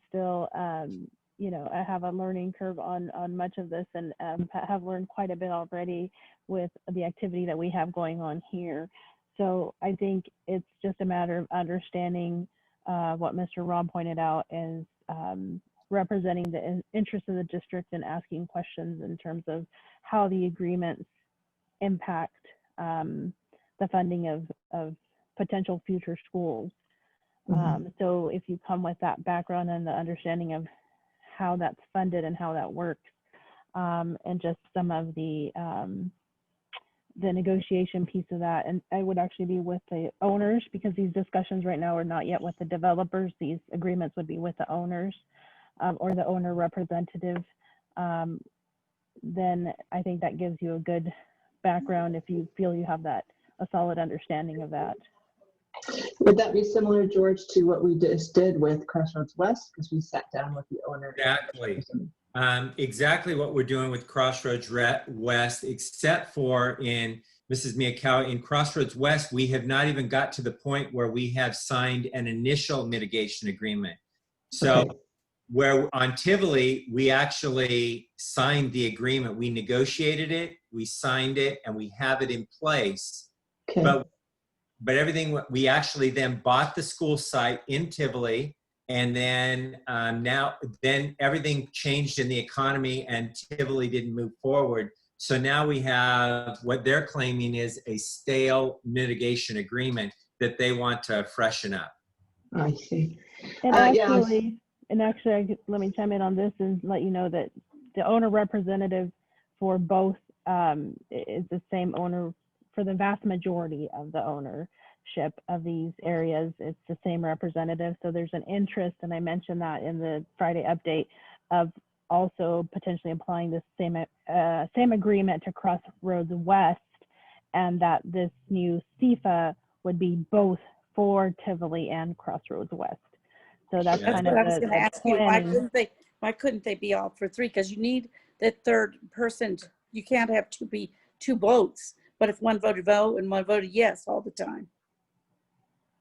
E: still, I have a learning curve on much of this, and have learned quite a bit already with the activity that we have going on here. So I think it's just a matter of understanding what Mr. Rob pointed out is representing the interests of the district and asking questions in terms of how the agreements impact the funding of potential future schools. So if you come with that background and the understanding of how that's funded and how that works, and just some of the negotiation piece of that, and I would actually be with the owners, because these discussions right now are not yet with the developers. These agreements would be with the owners or the owner representative. Then I think that gives you a good background if you feel you have a solid understanding of that.
G: Would that be similar, George, to what we just did with Crossroads West? Because we sat down with the owner.
A: Exactly. exactly what we're doing with Crossroads West, except for in Mrs. Miyakawa, in Crossroads West, we have not even got to the point where we have signed an initial mitigation agreement. So
G: Okay.
A: where on Tivoli, we actually signed the agreement. We negotiated it, we signed it, and we have it in place.
G: Okay.
A: But everything, we actually then bought the school site in Tivoli, and then then everything changed in the economy and Tivoli didn't move forward. So now we have what they're claiming is a stale mitigation agreement that they want to freshen up.
G: I see.
E: And
G: Yeah.
E: actually, let me chime in on this and let you know that the owner representative for both is the same owner for the vast majority of the ownership of these areas. It's the same representative. So there's an interest, and I mentioned that in the Friday update, of also potentially applying the same agreement to Crossroads West, and that this new SEFA would be both for Tivoli and Crossroads West. So that's
A: Yeah.
F: That's
E: kind
F: what I
E: of
F: was
E: the
F: going to ask you.
E: planning.
F: Why couldn't they be all for three? Because you need that third person. You can't have two votes. But if one voted no and one voted yes all the time.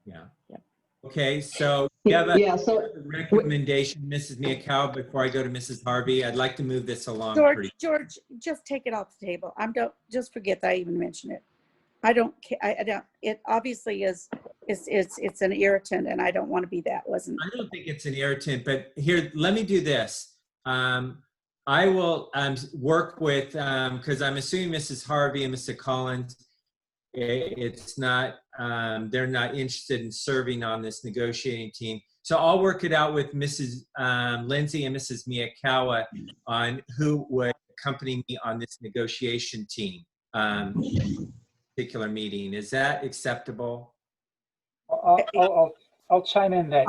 A: Yeah.
E: Yep.
A: Okay, so we have a
G: Yeah, so
A: recommendation, Mrs. Miyakawa, before I go to Mrs. Harvey. I'd like to move this along pretty.
F: George, just take it off the table. Just forget that I even mentioned it. I don't care. I don't. It obviously is. It's an irritant, and I don't want to be that.
A: I don't think it's an irritant, but here, let me do this. I will work with, because I'm assuming Mrs. Harvey and Mr. Collins, it's not, they're not interested in serving on this negotiating team. So I'll work it out with Mrs. Lindsay and Mrs. Miyakawa on who would accompany me on this negotiation team particular meeting. Is that acceptable?
B: I'll chime in that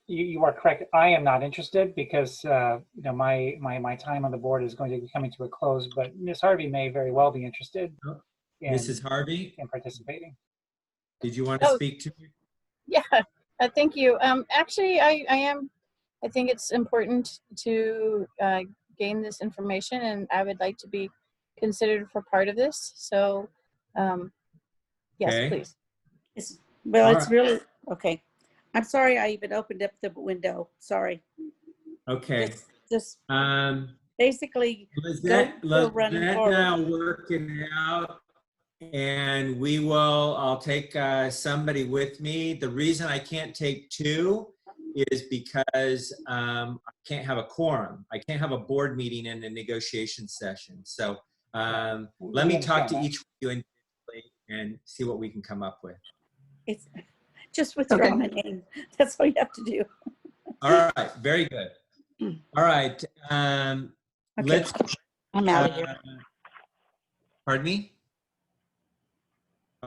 B: you are correct. I am not interested because my time on the board is going to be coming to a close. But Ms. Harvey may very well be interested in
A: Mrs. Harvey,
B: participating.
A: did you want to speak to me?
H: Yeah, thank you. Actually, I am. I think it's important to gain this information, and I would like to be considered for part of this. So, yes,
A: Okay.
H: please.
F: It's really okay. I'm sorry I even opened up the window. Sorry.
A: Okay.
F: Just basically
A: Let's
F: running forward.
A: now work it out, and I'll take somebody with me. The reason I can't take two is because I can't have a quorum. I can't have a board meeting in a negotiation session. So let me talk to each of you individually and see what we can come up with.
F: It's just withdraw my name. That's all you have to do.
A: All right, very good. All right,
F: Okay.
A: let's.
F: I'm out of here.
A: Pardon me?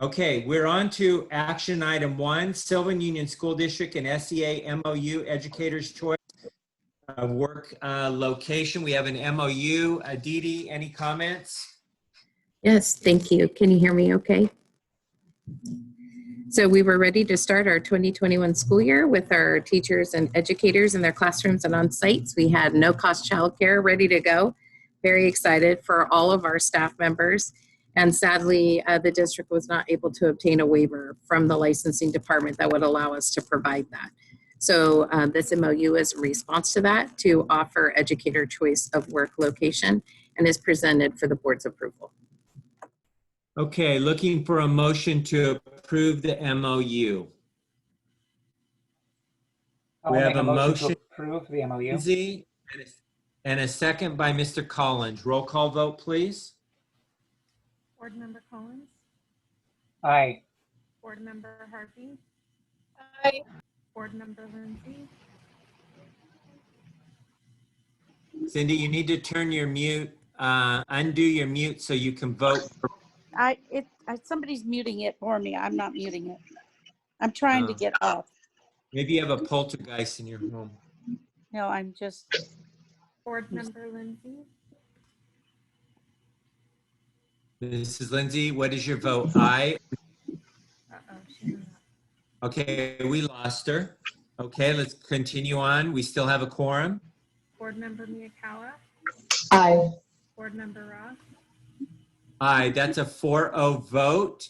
A: Okay, we're on to action item 1, Sylvan Union School District and SEA MOU Educators Choice Work Location. We have an MOU. Aditi, any comments?
I: Yes, thank you. Can you hear me okay? So we were ready to start our 2021 school year with our teachers and educators in their classrooms and on sites. We had no-cost childcare ready to go. Very excited for all of our staff members. And sadly, the district was not able to obtain a waiver from the licensing department that would allow us to provide that. So this MOU is a response to that to offer educator choice of work location and is presented for the board's approval.
A: Okay, looking for a motion to approve the MOU.
B: I'll
A: We have
B: make
A: a motion
B: to approve the MOU.
A: Lindsay, and a second by Mr. Collins. Roll call vote, please.
D: Board Member Collins,
B: Aye.
D: Board Member Harvey,
H: Aye.
D: Board Member Lindsay,
A: Cindy, you need to turn your mute, undo your mute so you can vote.
F: Somebody's muting it for me. I'm not muting it. I'm trying to get off.
A: Maybe you have a poltergeist in your home.
F: No, I'm just.
D: Board Member Lindsay,
A: Mrs. Lindsay, what is your vote? Aye.
D: she's not.
A: Okay, we lost her. Okay, let's continue on. We still have a quorum.
D: Board Member Miyakawa,
G: Aye.
D: Board Member Ross,
A: Aye, that's a 4-0 vote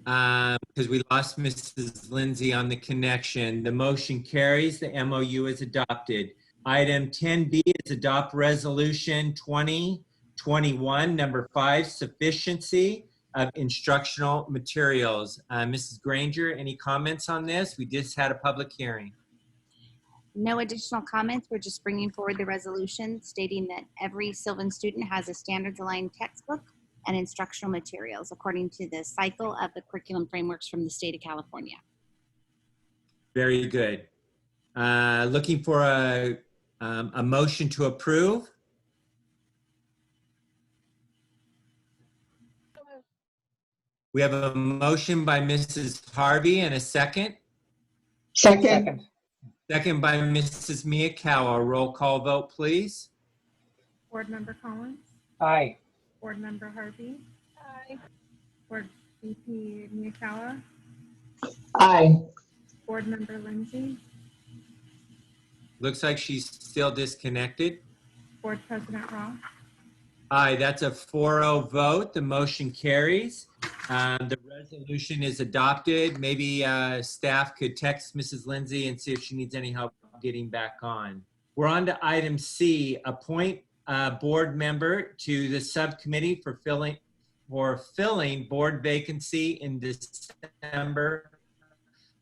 A: because we lost Mrs. Lindsay on the connection. The motion carries. The MOU is adopted. Item 10B is adopt resolution 2021, number 5, sufficiency of instructional materials. Mrs. Granger, any comments on this? We just had a public hearing.
J: No additional comments. We're just bringing forward the resolution stating that every Sylvan student has a standards aligned textbook and instructional materials according to the cycle of the curriculum frameworks from the state of California.
A: Very good. Looking for a motion to approve. We have a motion by Mrs. Harvey and a second.
G: Second.
A: Second by Mrs. Miyakawa. Roll call vote, please.
D: Board Member Collins,
B: Aye.
D: Board Member Harvey,
H: Aye.
D: Board VP Miyakawa,
G: Aye.
D: Board Member Lindsay,
A: Looks like she's still disconnected.
D: Board President Ross,
A: Aye, that's a 4-0 vote. The motion carries. The resolution is adopted. Maybe staff could text Mrs. Lindsay and see if she needs any help getting back on. We're on to item C, appoint a board member to the subcommittee for filling board vacancy in December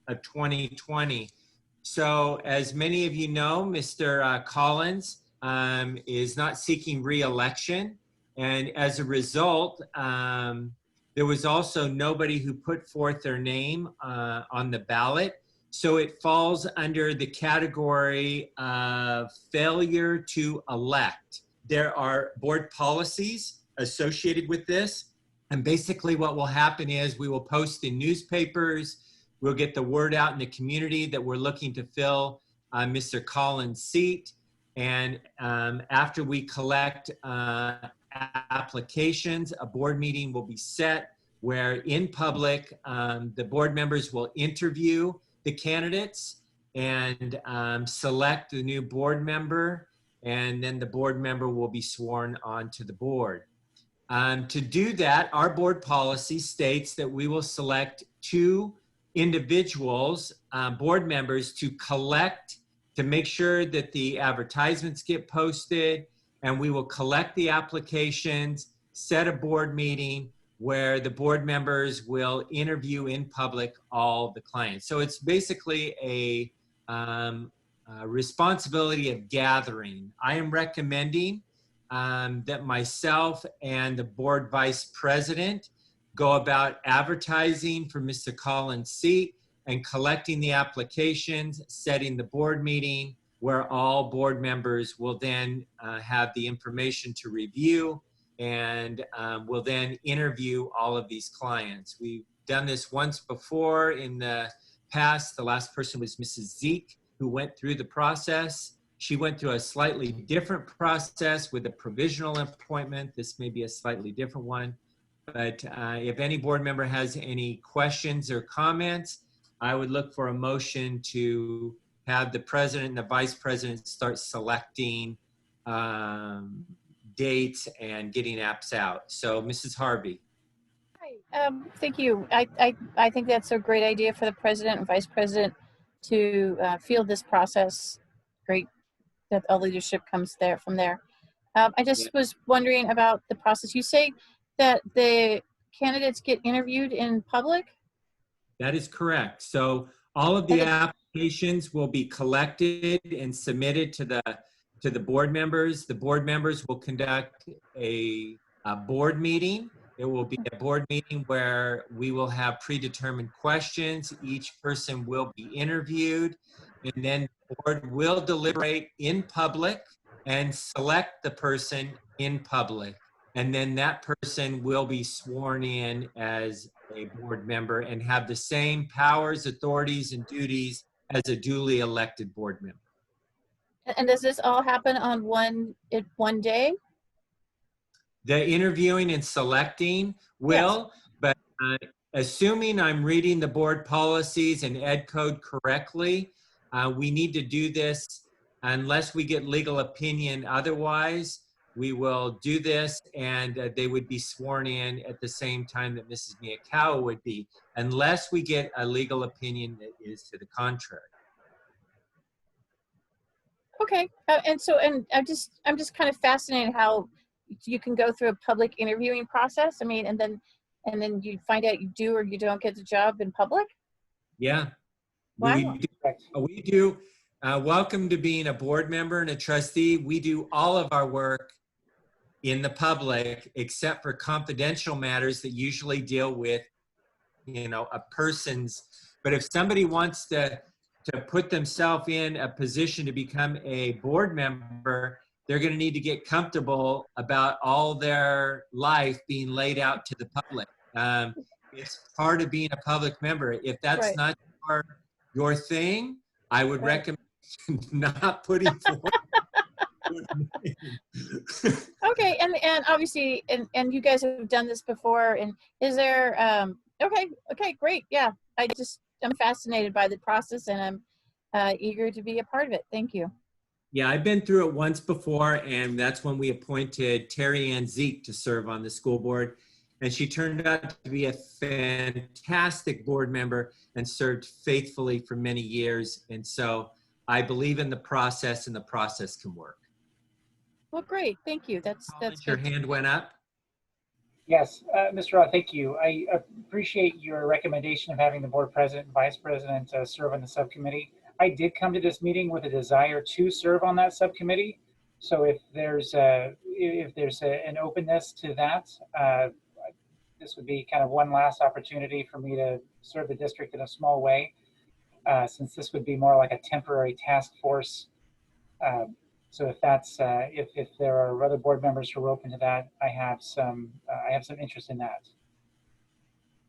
A: of 2020. So as many of you know, Mr. Collins is not seeking re-election. And as a result, there was also nobody who put forth their name on the ballot. So it falls under the category of failure to elect. There are board policies associated with this. And basically what will happen is we will post in newspapers, we'll get the word out in the community that we're looking to fill Mr. Collins' seat. And after we collect applications, a board meeting will be set where in public, the board members will interview the candidates and select the new board member, and then the board member will be sworn onto the board. To do that, our board policy states that we will select 2 individuals, board members, to collect, to make sure that the advertisements get posted, and we will collect the applications, set a board meeting where the board members will interview in public all the clients. So it's basically a responsibility of gathering. I am recommending that myself and the board vice president go about advertising for Mr. Collins' seat and collecting the applications, setting the board meeting where all board members will then have the information to review and will then interview all of these clients. We've done this once before in the past. The last person was Mrs. Zeke, who went through the process. She went through a slightly different process with a provisional appointment. This may be a slightly different one. But if any board member has any questions or comments, I would look for a motion to have the president and the vice president start selecting dates and getting apps out. So Mrs. Harvey.
H: Hi, thank you. I think that's a great idea for the president and vice president to field this process. Great that all leadership comes there from there. I just was wondering about the process. You say that the candidates get interviewed in public?
A: That is correct. So all of the applications will be collected and submitted to the board members. The board members will conduct a board meeting. It will be a board meeting where we will have predetermined questions. Each person will be interviewed, and then the board will deliberate in public and select the person in public. And then that person will be sworn in as a board member and have the same powers, authorities, and duties as a duly elected board member.
H: And does this all happen on one day?
A: The interviewing and selecting will, but assuming I'm reading the board policies and ed code correctly, we need to do this unless we get legal opinion otherwise. we will do this, and they would be sworn in at the same time that Mrs. Miyakawa would be, unless we get a legal opinion that is to the contrary.
H: Okay, and I'm just kind of fascinated how you can go through a public interviewing process. I mean, and then you find out you do or you don't get the job in public.
A: Yeah.
H: Wow.
A: We do. Welcome to being a board member and a trustee. We do all of our work in the public, except for confidential matters that usually deal with, a person's. But if somebody wants to put themselves in a position to become a board member, they're going to need to get comfortable about all their life being laid out to the public. It's part of being a public member. If that's
H: Right.
A: not your thing, I would recommend not putting forward.
H: Okay, and obviously, and you guys have done this before. And is there? Okay, great. Yeah, I'm fascinated by the process, and I'm eager to be a part of it. Thank you.
A: Yeah, I've been through it once before, and that's when we appointed Terry Ann Zeke to serve on the school board. And she turned out to be a fantastic board member and served faithfully for many years. And so I believe in the process, and the process can work.
H: Well, great. Thank you. That's
A: Your
H: good.
A: hand went up.
B: Yes, Mr. Roth, thank you. I appreciate your recommendation of having the board president and vice president serve on the subcommittee. I did come to this meeting with a desire to serve on that subcommittee. So if there's an openness to that, this would be kind of one last opportunity for me to serve the district in a small way, since this would be more like a temporary task force. So if that's if there are other board members who are open to that, I have some interest in that.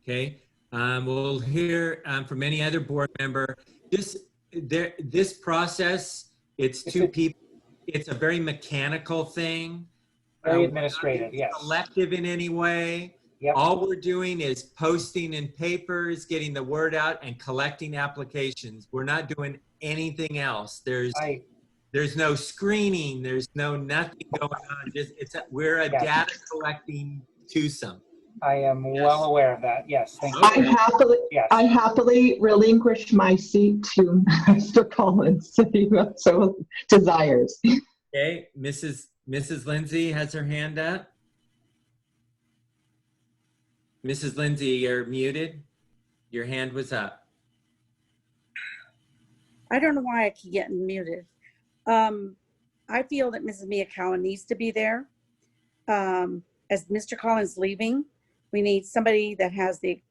A: Okay, we'll hear from any other board member. This process, it's two people. It's a very mechanical thing.
B: Very administrative, yes.
A: Selective in any way.
B: Yep.
A: All we're doing is posting in papers, getting the word out, and collecting applications. We're not doing anything else. There's no screening. There's nothing going on. We're a data collecting twosome.
B: I am well aware of that. Yes, thank you.
G: I happily relinquish my seat to Mr. Collins if he so desires.
A: Okay, Mrs. Lindsay has her hand up. Mrs. Lindsay, you're muted. Your hand was up.
F: I don't know why I keep getting muted. I feel that Mrs. Miyakawa needs to be there. As Mr. Collins leaving, we need somebody that has be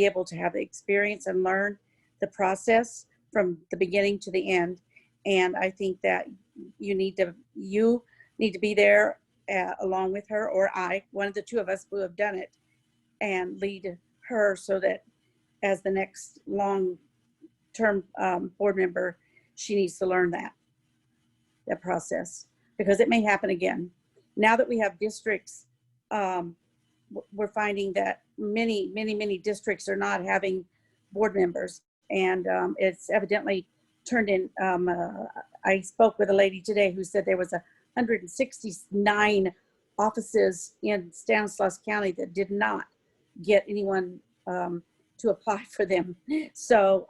F: able to have the experience and learn the process from the beginning to the end. And I think that you need to be there along with her, or one of the two of us who have done it, and lead her so that as the next long-term board member, she needs to learn that process, because it may happen again. Now that we have districts, we're finding that many districts are not having board members, and it's evidently turned in. I spoke with a lady today who said there was 169 offices in Stanislaus County that did not get anyone to apply for them. So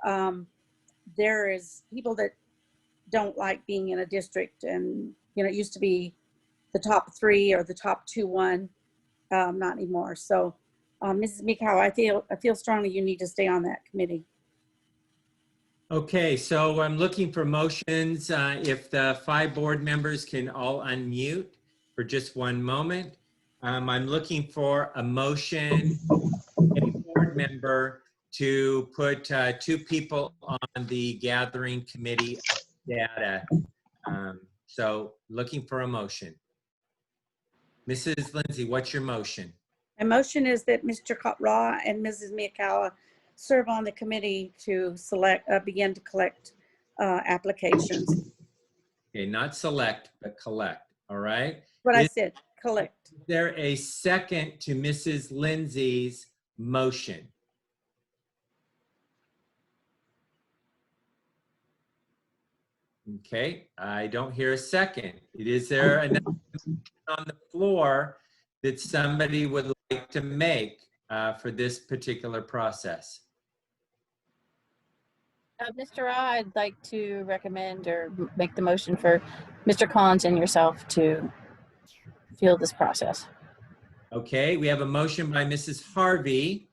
F: there is people that don't like being in a district, and it used to be the top 3 or the top 2-1, not anymore. So Mrs. Miyakawa, I feel strongly you need to stay on that committee.
A: Okay, so I'm looking for motions. If the 5 board members can all unmute for just one moment. I'm looking for a motion, a board member to put 2 people on the gathering committee of data. So looking for a motion. Mrs. Lindsay, what's your motion?
F: My motion is that Mr. Raw and Mrs. Miyakawa serve on the committee to begin to collect applications.
A: Okay, not select, but collect, all right?
F: What I said, collect.
A: Is there a second to Mrs. Lindsay's motion? Okay, I don't hear a second. Is there an on the floor that somebody would like to make for this particular process?
H: Mr. Ra, I'd like to recommend or make the motion for Mr. Collins and yourself to field this process.
A: Okay, we have a motion by Mrs. Harvey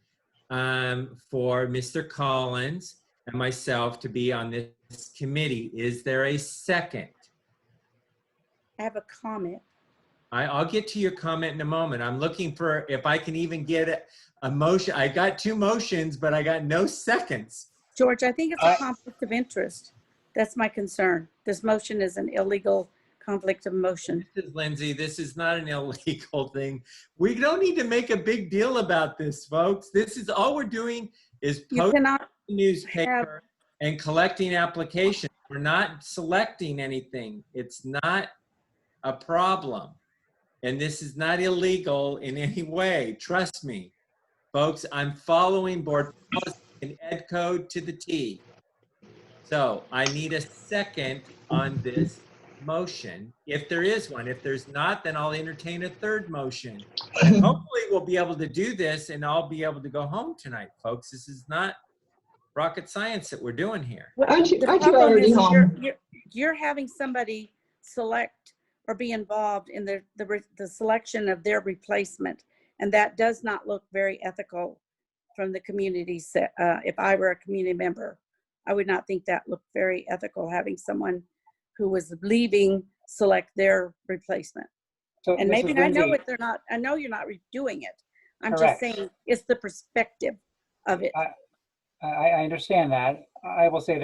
A: for Mr. Collins and myself to be on this committee. Is there a second?
F: I have a comment.
A: I'll get to your comment in a moment. I'm looking for if I can even get a motion. I got 2 motions, but I got no seconds.
F: George, I think it's a conflict of interest. That's my concern. This motion is an illegal conflict of motion.
A: Mrs. Lindsay, this is not an illegal thing. We don't need to make a big deal about this, folks. This is all we're doing is
F: You
A: posting
F: cannot
A: the newspaper and collecting applications. We're not selecting anything. It's not a problem. And this is not illegal in any way. Trust me. Folks, I'm following board policy and ed code to the T. So I need a second on this motion, if there is one. If there's not, then I'll entertain a third motion. And hopefully we'll be able to do this and I'll be able to go home tonight, folks. This is not rocket science that we're doing here.
G: Aren't you
F: The
G: already
F: problem is
G: home?
F: You're having somebody select or be involved in the selection of their replacement. And that does not look very ethical from the community. If I were a community member, I would not think that looked very ethical, having someone who was leaving select their replacement.
B: So,
F: And maybe,
B: Mrs.
F: I know
B: Lindsay,
F: what they're not, I know you're not redoing it. I'm
B: Correct.
F: just saying it's the perspective of it.
B: I understand that. I will say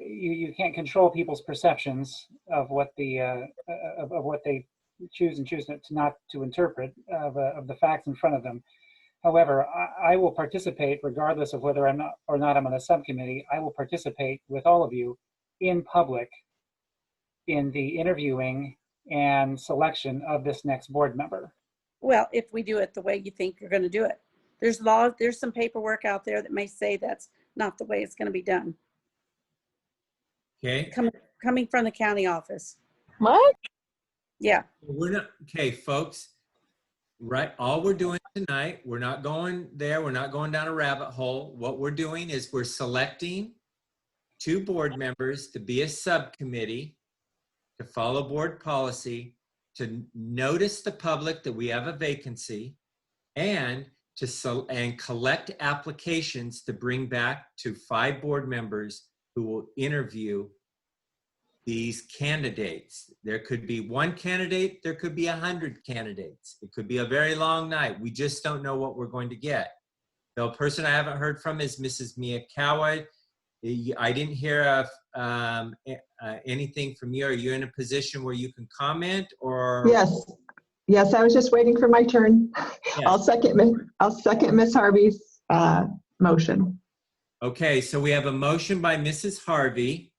B: you can't control people's perceptions of what of what they choose and choose not to interpret of the facts in front of them. However, I will participate regardless of whether I'm not I'm on a subcommittee. I will participate with all of you in public in the interviewing and selection of this next board member.
F: Well, if we do it the way you think you're going to do it. There's some paperwork out there that may say that's not the way it's going to be done.
A: Okay.
F: Coming from the county office.
H: What?
F: Yeah.
A: We're not, okay, folks, right? All we're doing tonight, we're not going there. We're not going down a rabbit hole. What we're doing is we're selecting 2 board members to be a subcommittee, to follow board policy, to notice the public that we have a vacancy, and to collect applications to bring back to 5 board members who will interview these candidates. There could be 1 candidate, there could be 100 candidates. It could be a very long night. We just don't know what we're going to get. The person I haven't heard from is Mrs. Miyakawa. I didn't hear anything from you. Are you in a position where you can comment, or?
G: Yes, I was just waiting for my turn.
A: Yeah.
G: I'll second Miss Harvey's motion.
A: Okay, so we have a motion by Mrs. Harvey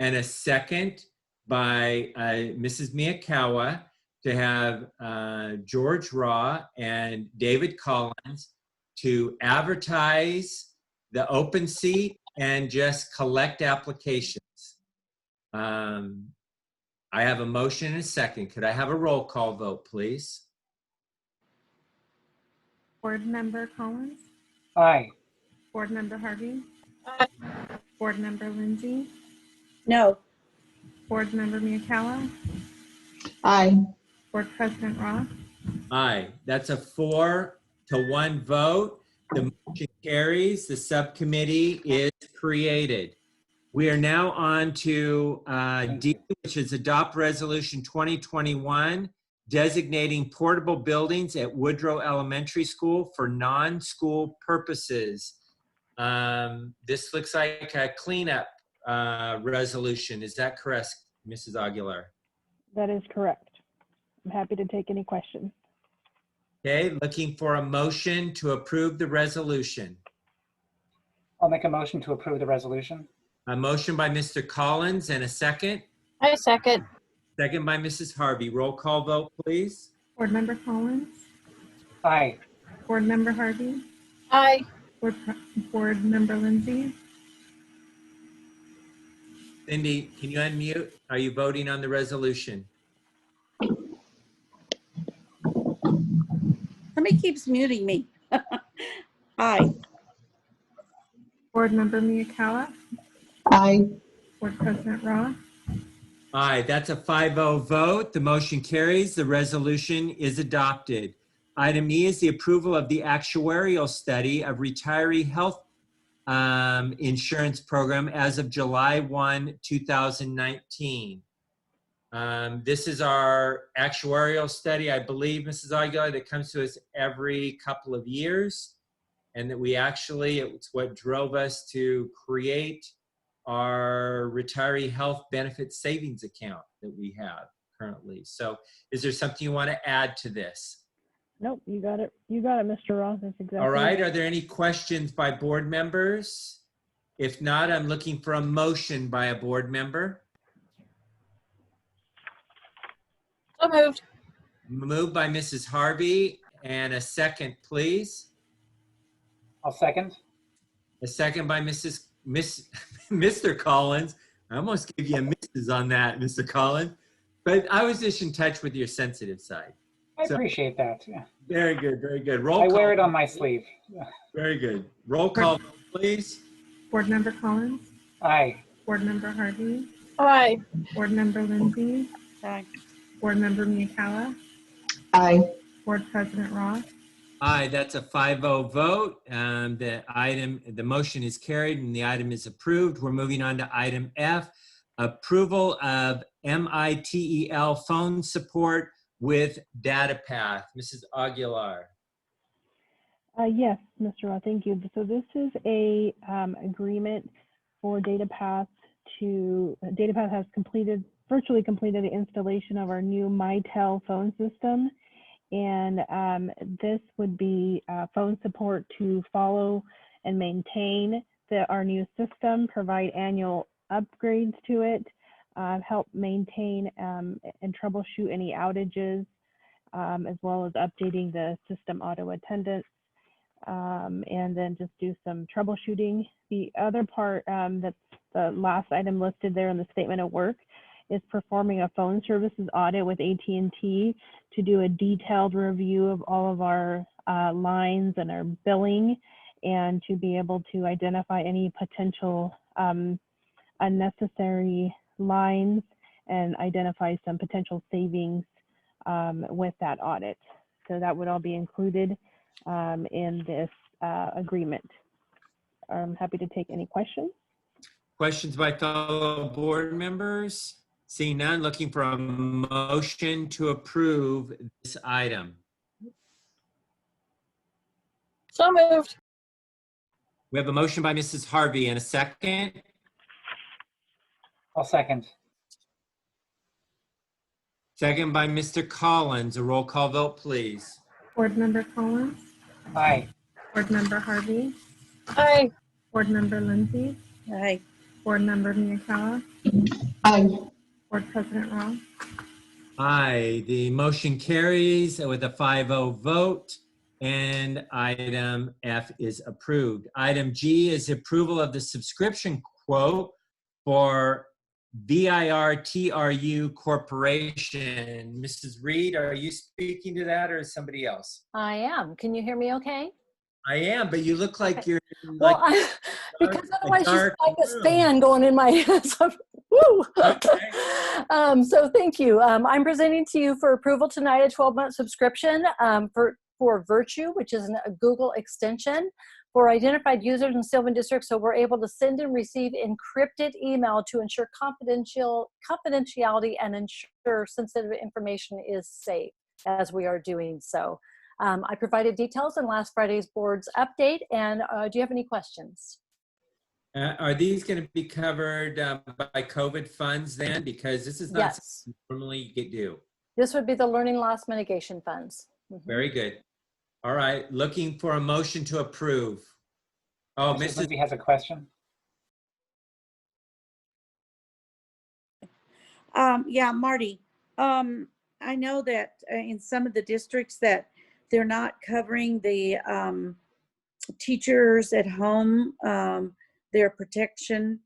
A: and a second by Mrs. Miyakawa to have George Ra and David Collins to advertise the open seat and just collect applications. I have a motion and a second. Could I have a roll call vote, please?
D: Board Member Collins,
B: Aye.
D: Board Member Harvey,
H: Aye.
D: Board Member Lindsay,
F: No.
D: Board Member Miyakawa,
G: Aye.
D: Board President Ross.
A: Aye. That's a 4-to-1 vote. The motion carries. The subcommittee is created. We are now on to D, which is adopt resolution 2021, designating portable buildings at Woodrow Elementary School for non-school purposes. This looks like a cleanup resolution. Is that correct, Mrs. Aguilar?
E: That is correct. I'm happy to take any questions.
A: Okay, looking for a motion to approve the resolution.
B: I'll make a motion to approve the resolution.
A: A motion by Mr. Collins and a second.
H: I second.
A: Second by Mrs. Harvey. Roll call vote, please.
D: Board Member Collins,
B: Aye.
D: Board Member Harvey,
H: Aye.
D: Board Member Lindsay,
A: Cindy, can you unmute? Are you voting on the resolution?
F: Somebody keeps muting me. Aye.
D: Board Member Miyakawa,
G: Aye.
D: Board President Ross,
A: Aye, that's a 5-0 vote. The motion carries. The resolution is adopted. Item E is the approval of the actuarial study of retiree health insurance program as of July 1, 2019. This is our actuarial study, I believe, Mrs. Aguilar, that comes to us every couple of years. And that we actually, it's what drove us to create our retiree health benefit savings account that we have currently. So is there something you want to add to this?
E: Nope, you got it. You got it, Mr. Ross. That's exactly.
A: All right, are there any questions by board members? If not, I'm looking for a motion by a board member.
H: So moved.
A: Moved by Mrs. Harvey, and a second, please.
B: I'll second.
A: A second by Mr. Collins. I almost gave you a Mrs. on that, Mr. Collins. But I was just in touch with your sensitive side.
B: I
A: So-
B: appreciate that. Yeah.
A: Very good, very good. Roll
B: I
A: call.
B: wear it on my sleeve. Yeah.
A: Very good. Roll call, please.
D: Board Member Collins,
B: Aye.
D: Board Member Harvey,
H: Aye.
D: Board Member Lindsay,
F: Aye.
D: Board Member Miyakawa,
G: Aye.
D: Board President Ross,
A: Aye, that's a 5-0 vote. The motion is carried and the item is approved. We're moving on to item F, approval of MITEL phone support with DataPath. Mrs. Aguilar.
E: Yes, Mr. Ross, thank you. So this is a agreement for DataPath DataPath has virtually completed the installation of our new Mitel phone system. And this would be phone support to follow and maintain our new system, provide annual upgrades to it, help maintain and troubleshoot any outages, as well as updating the system auto attendance, and then just do some troubleshooting. The other part, that's the last item listed there in the statement of work, is performing a phone services audit with AT&T to do a detailed review of all of our lines and our billing, and to be able to identify any potential unnecessary lines and identify some potential savings with that audit. So that would all be included in this agreement. I'm happy to take any questions.
A: Questions by fellow board members? Seeing none, looking for a motion to approve this item.
H: So moved.
A: We have a motion by Mrs. Harvey and a second.
B: I'll second.
A: Second by Mr. Collins. A roll call vote, please.
D: Board Member Collins,
B: Aye.
D: Board Member Harvey,
H: Aye.
D: Board Member Lindsay,
F: Aye.
D: Board Member Miyakawa,
G: Aye.
D: Board President Ross,
A: Aye, the motion carries with a 5-0 vote, and item F is approved. Item G is approval of the subscription quote for VIR-TRU Corporation. Mrs. Reed, are you speaking to that or is somebody else?
K: I am. Can you hear me okay?
A: I am, but you look like you're
K: Well,
A: like
K: because
A: a
K: otherwise she's
A: dark
K: like a
A: room.
K: fan going in my head. So, woo!
A: Okay.
K: So thank you. I'm presenting to you for approval tonight a 12-month subscription for Virtue, which is a Google extension for identified users in Sylvan District. So we're able to send and receive encrypted email to ensure confidentiality and ensure sensitive information is safe as we are doing so. I provided details in last Friday's board's update, and do you have any questions?
A: Are these going to be covered by COVID funds then? Because this is not
K: Yes.
A: something you normally get do.
K: This would be the Learning Loss Mitigation Funds. Mhm.
A: Very good. All right, looking for a motion to approve. Oh,
B: Mrs.
A: Mrs.
B: Lindsay has a question.
F: Yeah, Marty, I know that in some of the districts that they're not covering the teachers at home, their protection,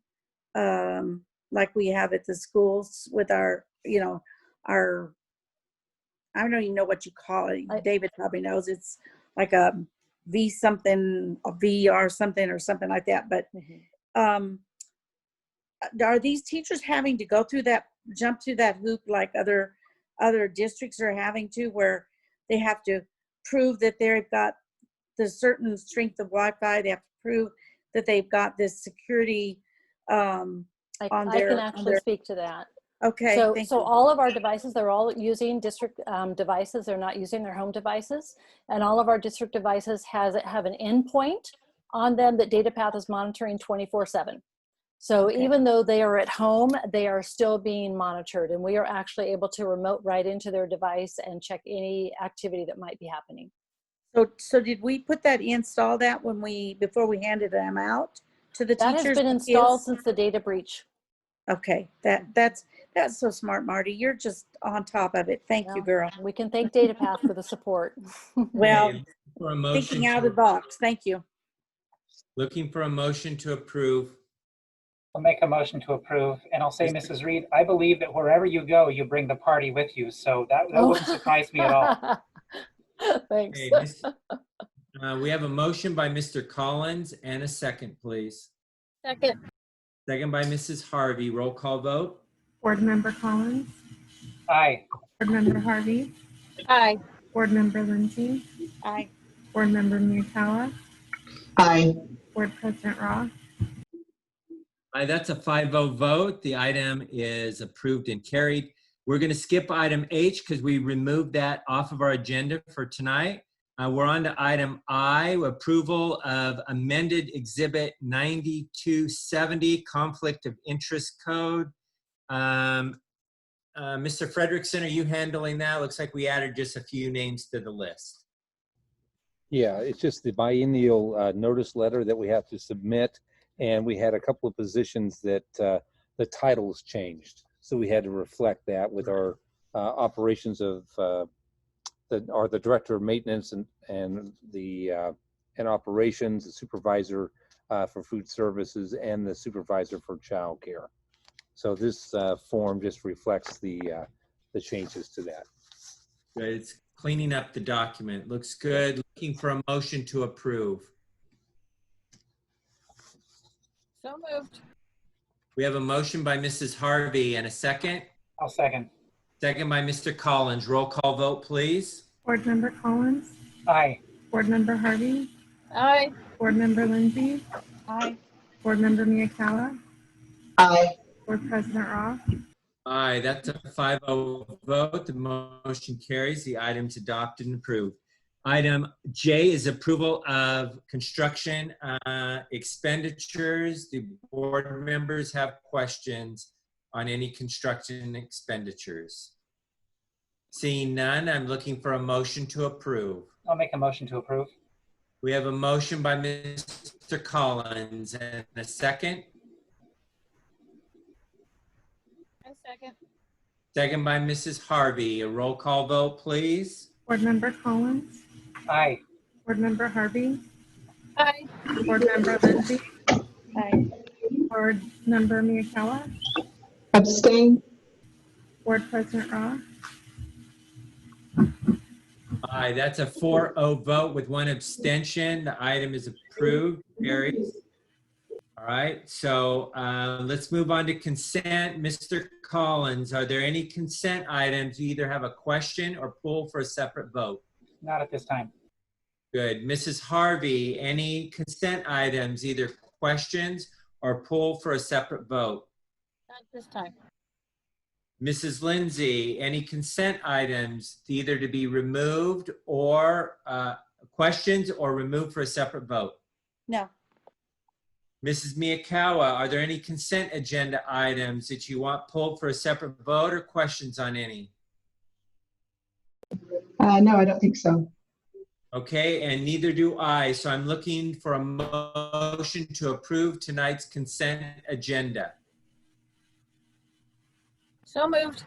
F: like we have at the schools with our, our, I don't even know what you call it. David probably knows. It's like a V something, a VR something or something like that. But are these teachers having to go through that, jump through that hoop like other districts are having to, where they have to prove that they've got the certain strength of Wi-Fi? They have to prove that they've got this security on
K: I can actually speak to that.
F: Okay.
K: So all of our devices, they're all using district devices. They're not using their home devices. And all of our district devices have an endpoint on them that DataPath is monitoring 24/7. So even though they are at home, they are still being monitored, and we are actually able to remote right into their device and check any activity that might be happening.
F: So did we install that before we handed them out to the teachers?
K: That has been installed since the data breach.
F: Okay, that's so smart, Marty. You're just on top of it. Thank you, girl.
K: We can thank DataPath for the support.
F: Well,
A: For a motion
F: thinking out of the box. Thank you.
A: Looking for a motion to approve.
B: I'll make a motion to approve, and I'll say, Mrs. Reed, I believe that wherever you go, you bring the party with you, so that wouldn't surprise me at all.
K: Thanks.
A: Okay, we have a motion by Mr. Collins and a second, please.
H: Second.
A: Second by Mrs. Harvey. Roll call vote.
D: Board Member Collins,
B: Aye.
D: Board Member Harvey,
H: Aye.
D: Board Member Lindsay,
F: Aye.
D: Board Member Miyakawa,
G: Aye.
D: Board President Ross.
A: Aye, that's a 5-0 vote. The item is approved and carried. We're going to skip item H because we removed that off of our agenda for tonight. We're on to item I, approval of amended Exhibit 9270, Conflict of Interest Code. Mr. Frederickson, are you handling that? Looks like we added just a few names to the list.
C: Yeah, it's just the biennial notice letter that we have to submit. And we had a couple of positions that the titles changed. So we had to reflect that with our operations of the director of maintenance and operations, the supervisor for food services, and the supervisor for childcare. So this form just reflects the changes to that.
A: Good. It's cleaning up the document. Looks good. Looking for a motion to approve.
H: So moved.
A: We have a motion by Mrs. Harvey and a second.
B: I'll second.
A: Second by Mr. Collins. Roll call vote, please.
D: Board Member Collins,
B: Aye.
D: Board Member Harvey,
H: Aye.
D: Board Member Lindsay,
F: Aye.
D: Board Member Miyakawa,
G: Aye.
D: Board President Ross.
A: Aye, that's a 5-0 vote. The motion carries. The item's adopted and approved. Item J is approval of construction expenditures. The board members have questions on any construction expenditures. Seeing none, I'm looking for a motion to approve.
B: I'll make a motion to approve.
A: We have a motion by Mr. Collins and a second.
H: A second.
A: Second by Mrs. Harvey. A roll call vote, please.
D: Board Member Collins,
B: Aye.
D: Board Member Harvey,
H: Aye.
D: Board Member Lindsay,
F: Aye.
D: Board Member Miyakawa,
G: Abstain?
D: Board President Ross.
A: Aye, that's a 4-0 vote with one abstention. The item is approved, carries. All right, so let's move on to consent. Mr. Collins, are there any consent items you either have a question or pull for a separate vote?
B: Not at this time.
A: Good. Mrs. Harvey, any consent items, either questions or pull for a separate vote?
H: Not this time.
A: Mrs. Lindsay, any consent items either to be removed or questions or removed for a separate vote?
F: No.
A: Mrs. Miyakawa, are there any consent agenda items that you want pulled for a separate vote or questions on any?
G: No, I don't think so.
A: Okay, and neither do I. So I'm looking for a motion to approve tonight's consent agenda.
H: So moved.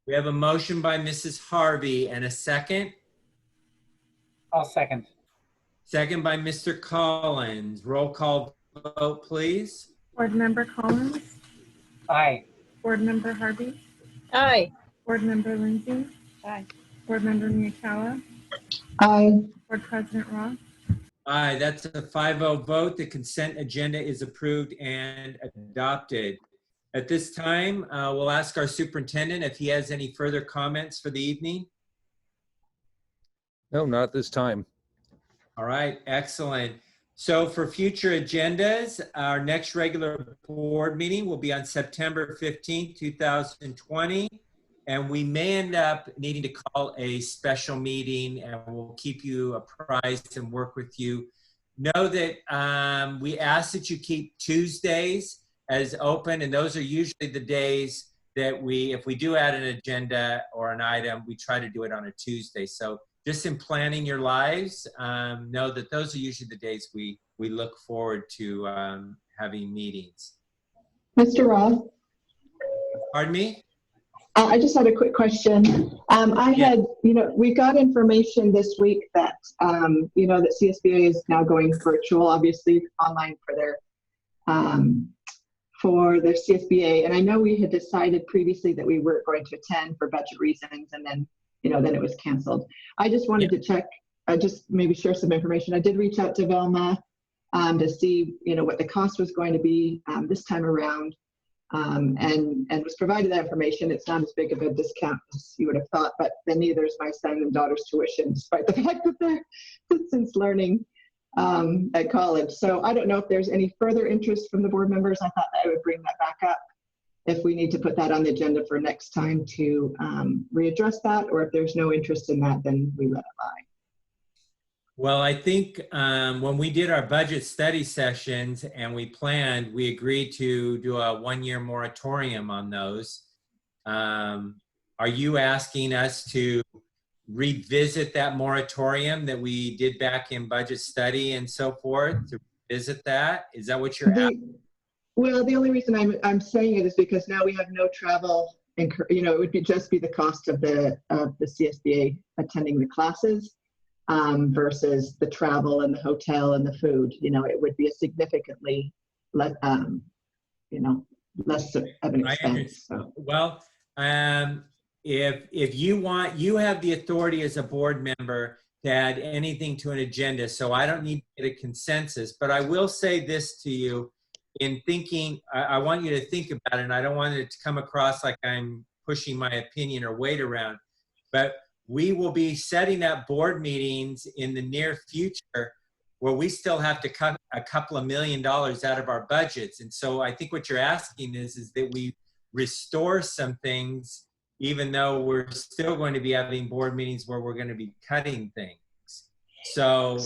A: We have a motion by Mrs. Harvey and a second.
B: I'll second.
A: Second by Mr. Collins. Roll call vote, please.
D: Board Member Collins,
B: Aye.
D: Board Member Harvey,
H: Aye.
D: Board Member Lindsay,
F: Aye.
D: Board Member Miyakawa,
G: Aye.
D: Board President Ross.
A: Aye, that's a 5-0 vote. The consent agenda is approved and adopted. At this time, we'll ask our superintendent if he has any further comments for the evening.
C: No, not at this time.
A: All right, excellent. So for future agendas, our next regular board meeting will be on September 15th, 2020. And we may end up needing to call a special meeting, and we'll keep you apprised and work with you. Know that we ask that you keep Tuesdays as open, and those are usually the days that if we do add an agenda or an item, we try to do it on a Tuesday. So just in planning your lives, know that those are usually the days we look forward to having meetings.
G: Mr. Roth,
A: Pardon me?
G: I just had a quick question. We got information this week that, that CSBA is now going virtual, obviously online for their CSBA. And I know we had decided previously that we weren't going to attend for budget reasons, and then, then it was canceled. I just wanted to check, just maybe share some information. I did reach out to Velma to see, what the cost was going to be this time around. And was provided that information. It's not as big of a discount as you would have thought, but then neither is my son and daughter's tuition, despite the fact that they're distance learning at college. So I don't know if there's any further interest from the board members. I thought that I would bring that back up if we need to put that on the agenda for next time to readdress that, or if there's no interest in that, then we let it lie.
A: Well, I think when we did our budget study sessions and we planned, we agreed to do a 1-year moratorium on those. Are you asking us to revisit that moratorium that we did back in budget study and so forth, to revisit that? Is that what you're asking?
G: Well, the only reason I'm saying it is because now we have no travel, and it would just be the cost of the CSBA attending the classes. Versus the travel and the hotel and the food, it would be a significantly less, less of an expense. So.
A: Well, if you want, you have the authority as a board member to add anything to an agenda. So I don't need to get a consensus, but I will say this to you in thinking, I want you to think about it, and I don't want it to come across like I'm pushing my opinion or weight around, but we will be setting up board meetings in the near future where we still have to cut a couple of $1 million out of our budgets. And so I think what you're asking is that we restore some things, even though we're still going to be having board meetings where we're going to be cutting things. So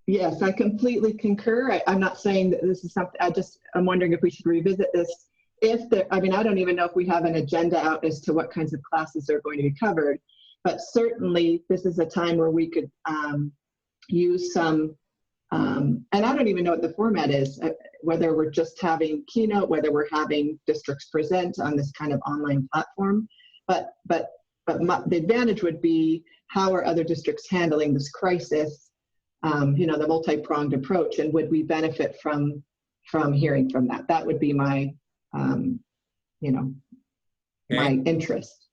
G: yes, I completely concur. I'm not saying that this is something, I'm wondering if we should revisit this. I don't even know if we have an agenda out as to what kinds of classes are going to be covered, but certainly this is a time where we could use some, and I don't even know what the format is, whether we're just having keynote, whether we're having districts present on this kind of online platform, but the advantage would be, how are other districts handling this crisis, the multi-pronged approach, and would we benefit from hearing from that? That would be my my interest.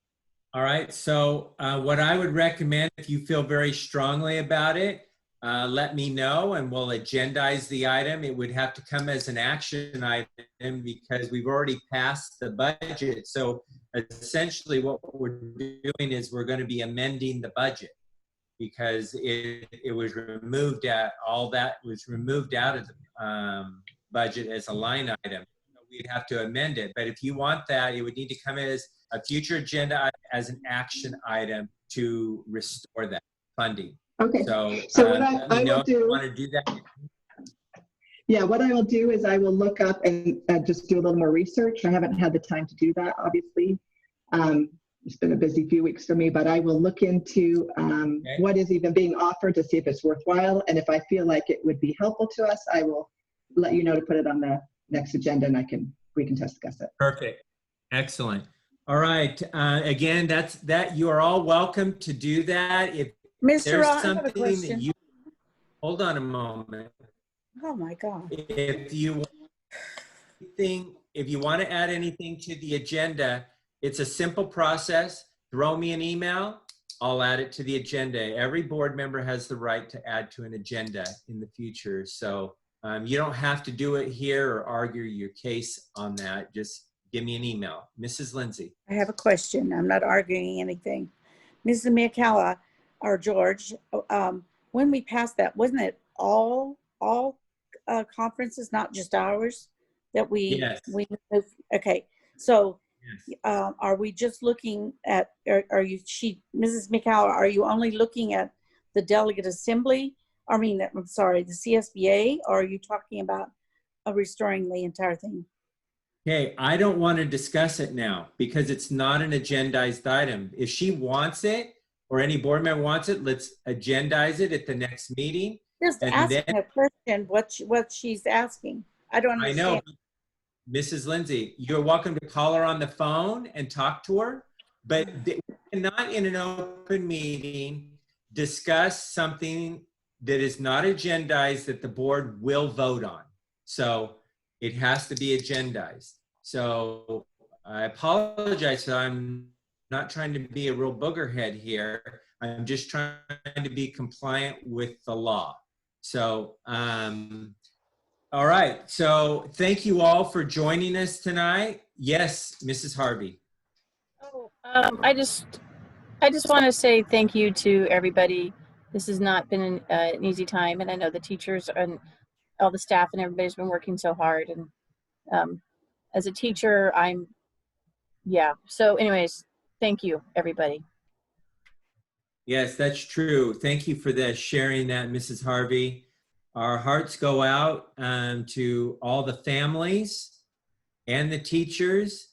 A: All right. So what I would recommend, if you feel very strongly about it, let me know and we'll agendize the item. It would have to come as an action item because we've already passed the budget. So essentially what we're doing is we're going to be amending the budget because it was removed all that was removed out of the budget as a line item. We'd have to amend it. But if you want that, it would need to come as a future agenda as an action item to restore that funding.
G: Okay.
A: So
G: what I will do,
A: want to do that.
G: Yeah, what I will do is I will look up and just do a little more research. I haven't had the time to do that, obviously. It's been a busy few weeks for me, but I will look into what is even being offered to see if it's worthwhile. And if I feel like it would be helpful to us, I will let you know to put it on the next agenda, and we can discuss it.
A: Perfect. Excellent. All right. Again, that you are all welcome to do that. If
F: Mr.
A: there's
F: Ross, I have a
A: something
F: question.
A: that you hold on a moment.
F: Oh my God.
A: If you if you want to add anything to the agenda, it's a simple process. Throw me an email. I'll add it to the agenda. Every board member has the right to add to an agenda in the future. So you don't have to do it here or argue your case on that. Just give me an email. Mrs. Lindsay.
F: I have a question. I'm not arguing anything. Mrs. Miyakawa or George, when we passed that, wasn't it all conferences, not just ours, that
A: Yes.
F: we moved? Okay, so
A: Yes.
F: are we just looking at, Mrs. Miyakawa, are you only looking at the delegate assembly? I'm sorry, the CSBA, or are you talking about restoring the entire thing?
A: Okay, I don't want to discuss it now because it's not an agendized item. If she wants it or any board member wants it, let's agendize it at the next meeting.
F: Just
A: And
F: asking
A: then-
F: a question, what she's asking. I don't
A: I
F: understand.
A: know, Mrs. Lindsay, you're welcome to call her on the phone and talk to her, but we cannot in an open meeting discuss something that is not agendized that the board will vote on. So it has to be agendized. So I apologize. I'm not trying to be a real boogerhead here. I'm just trying to be compliant with the law. So, all right. So thank you all for joining us tonight. Yes, Mrs. Harvey.
H: I just want to say thank you to everybody. This has not been an easy time, and I know the teachers and all the staff and everybody's been working so hard. And as a teacher, so anyways, thank you, everybody.
A: Yes, that's true. Thank you for that, sharing that, Mrs. Harvey. Our hearts go out to all the families and the teachers.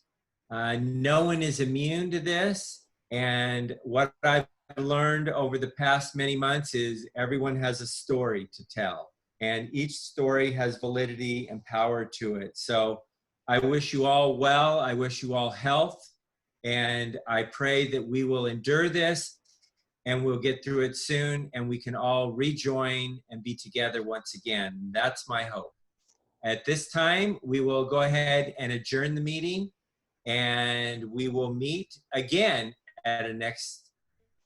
A: No one is immune to this. And what I've learned over the past many months is everyone has a story to tell. And each story has validity and power to it. So I wish you all well. I wish you all health. And I pray that we will endure this and we'll get through it soon and we can all rejoin and be together once again. That's my hope. At this time, we will go ahead and adjourn the meeting and we will meet again at a next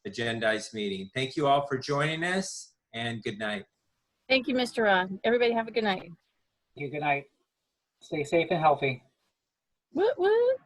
A: agendized meeting. Thank you all for joining us and good night.
H: Thank you, Mr. Ron. Everybody have a good night.
B: Good night. Stay safe and healthy.
H: Woot woot.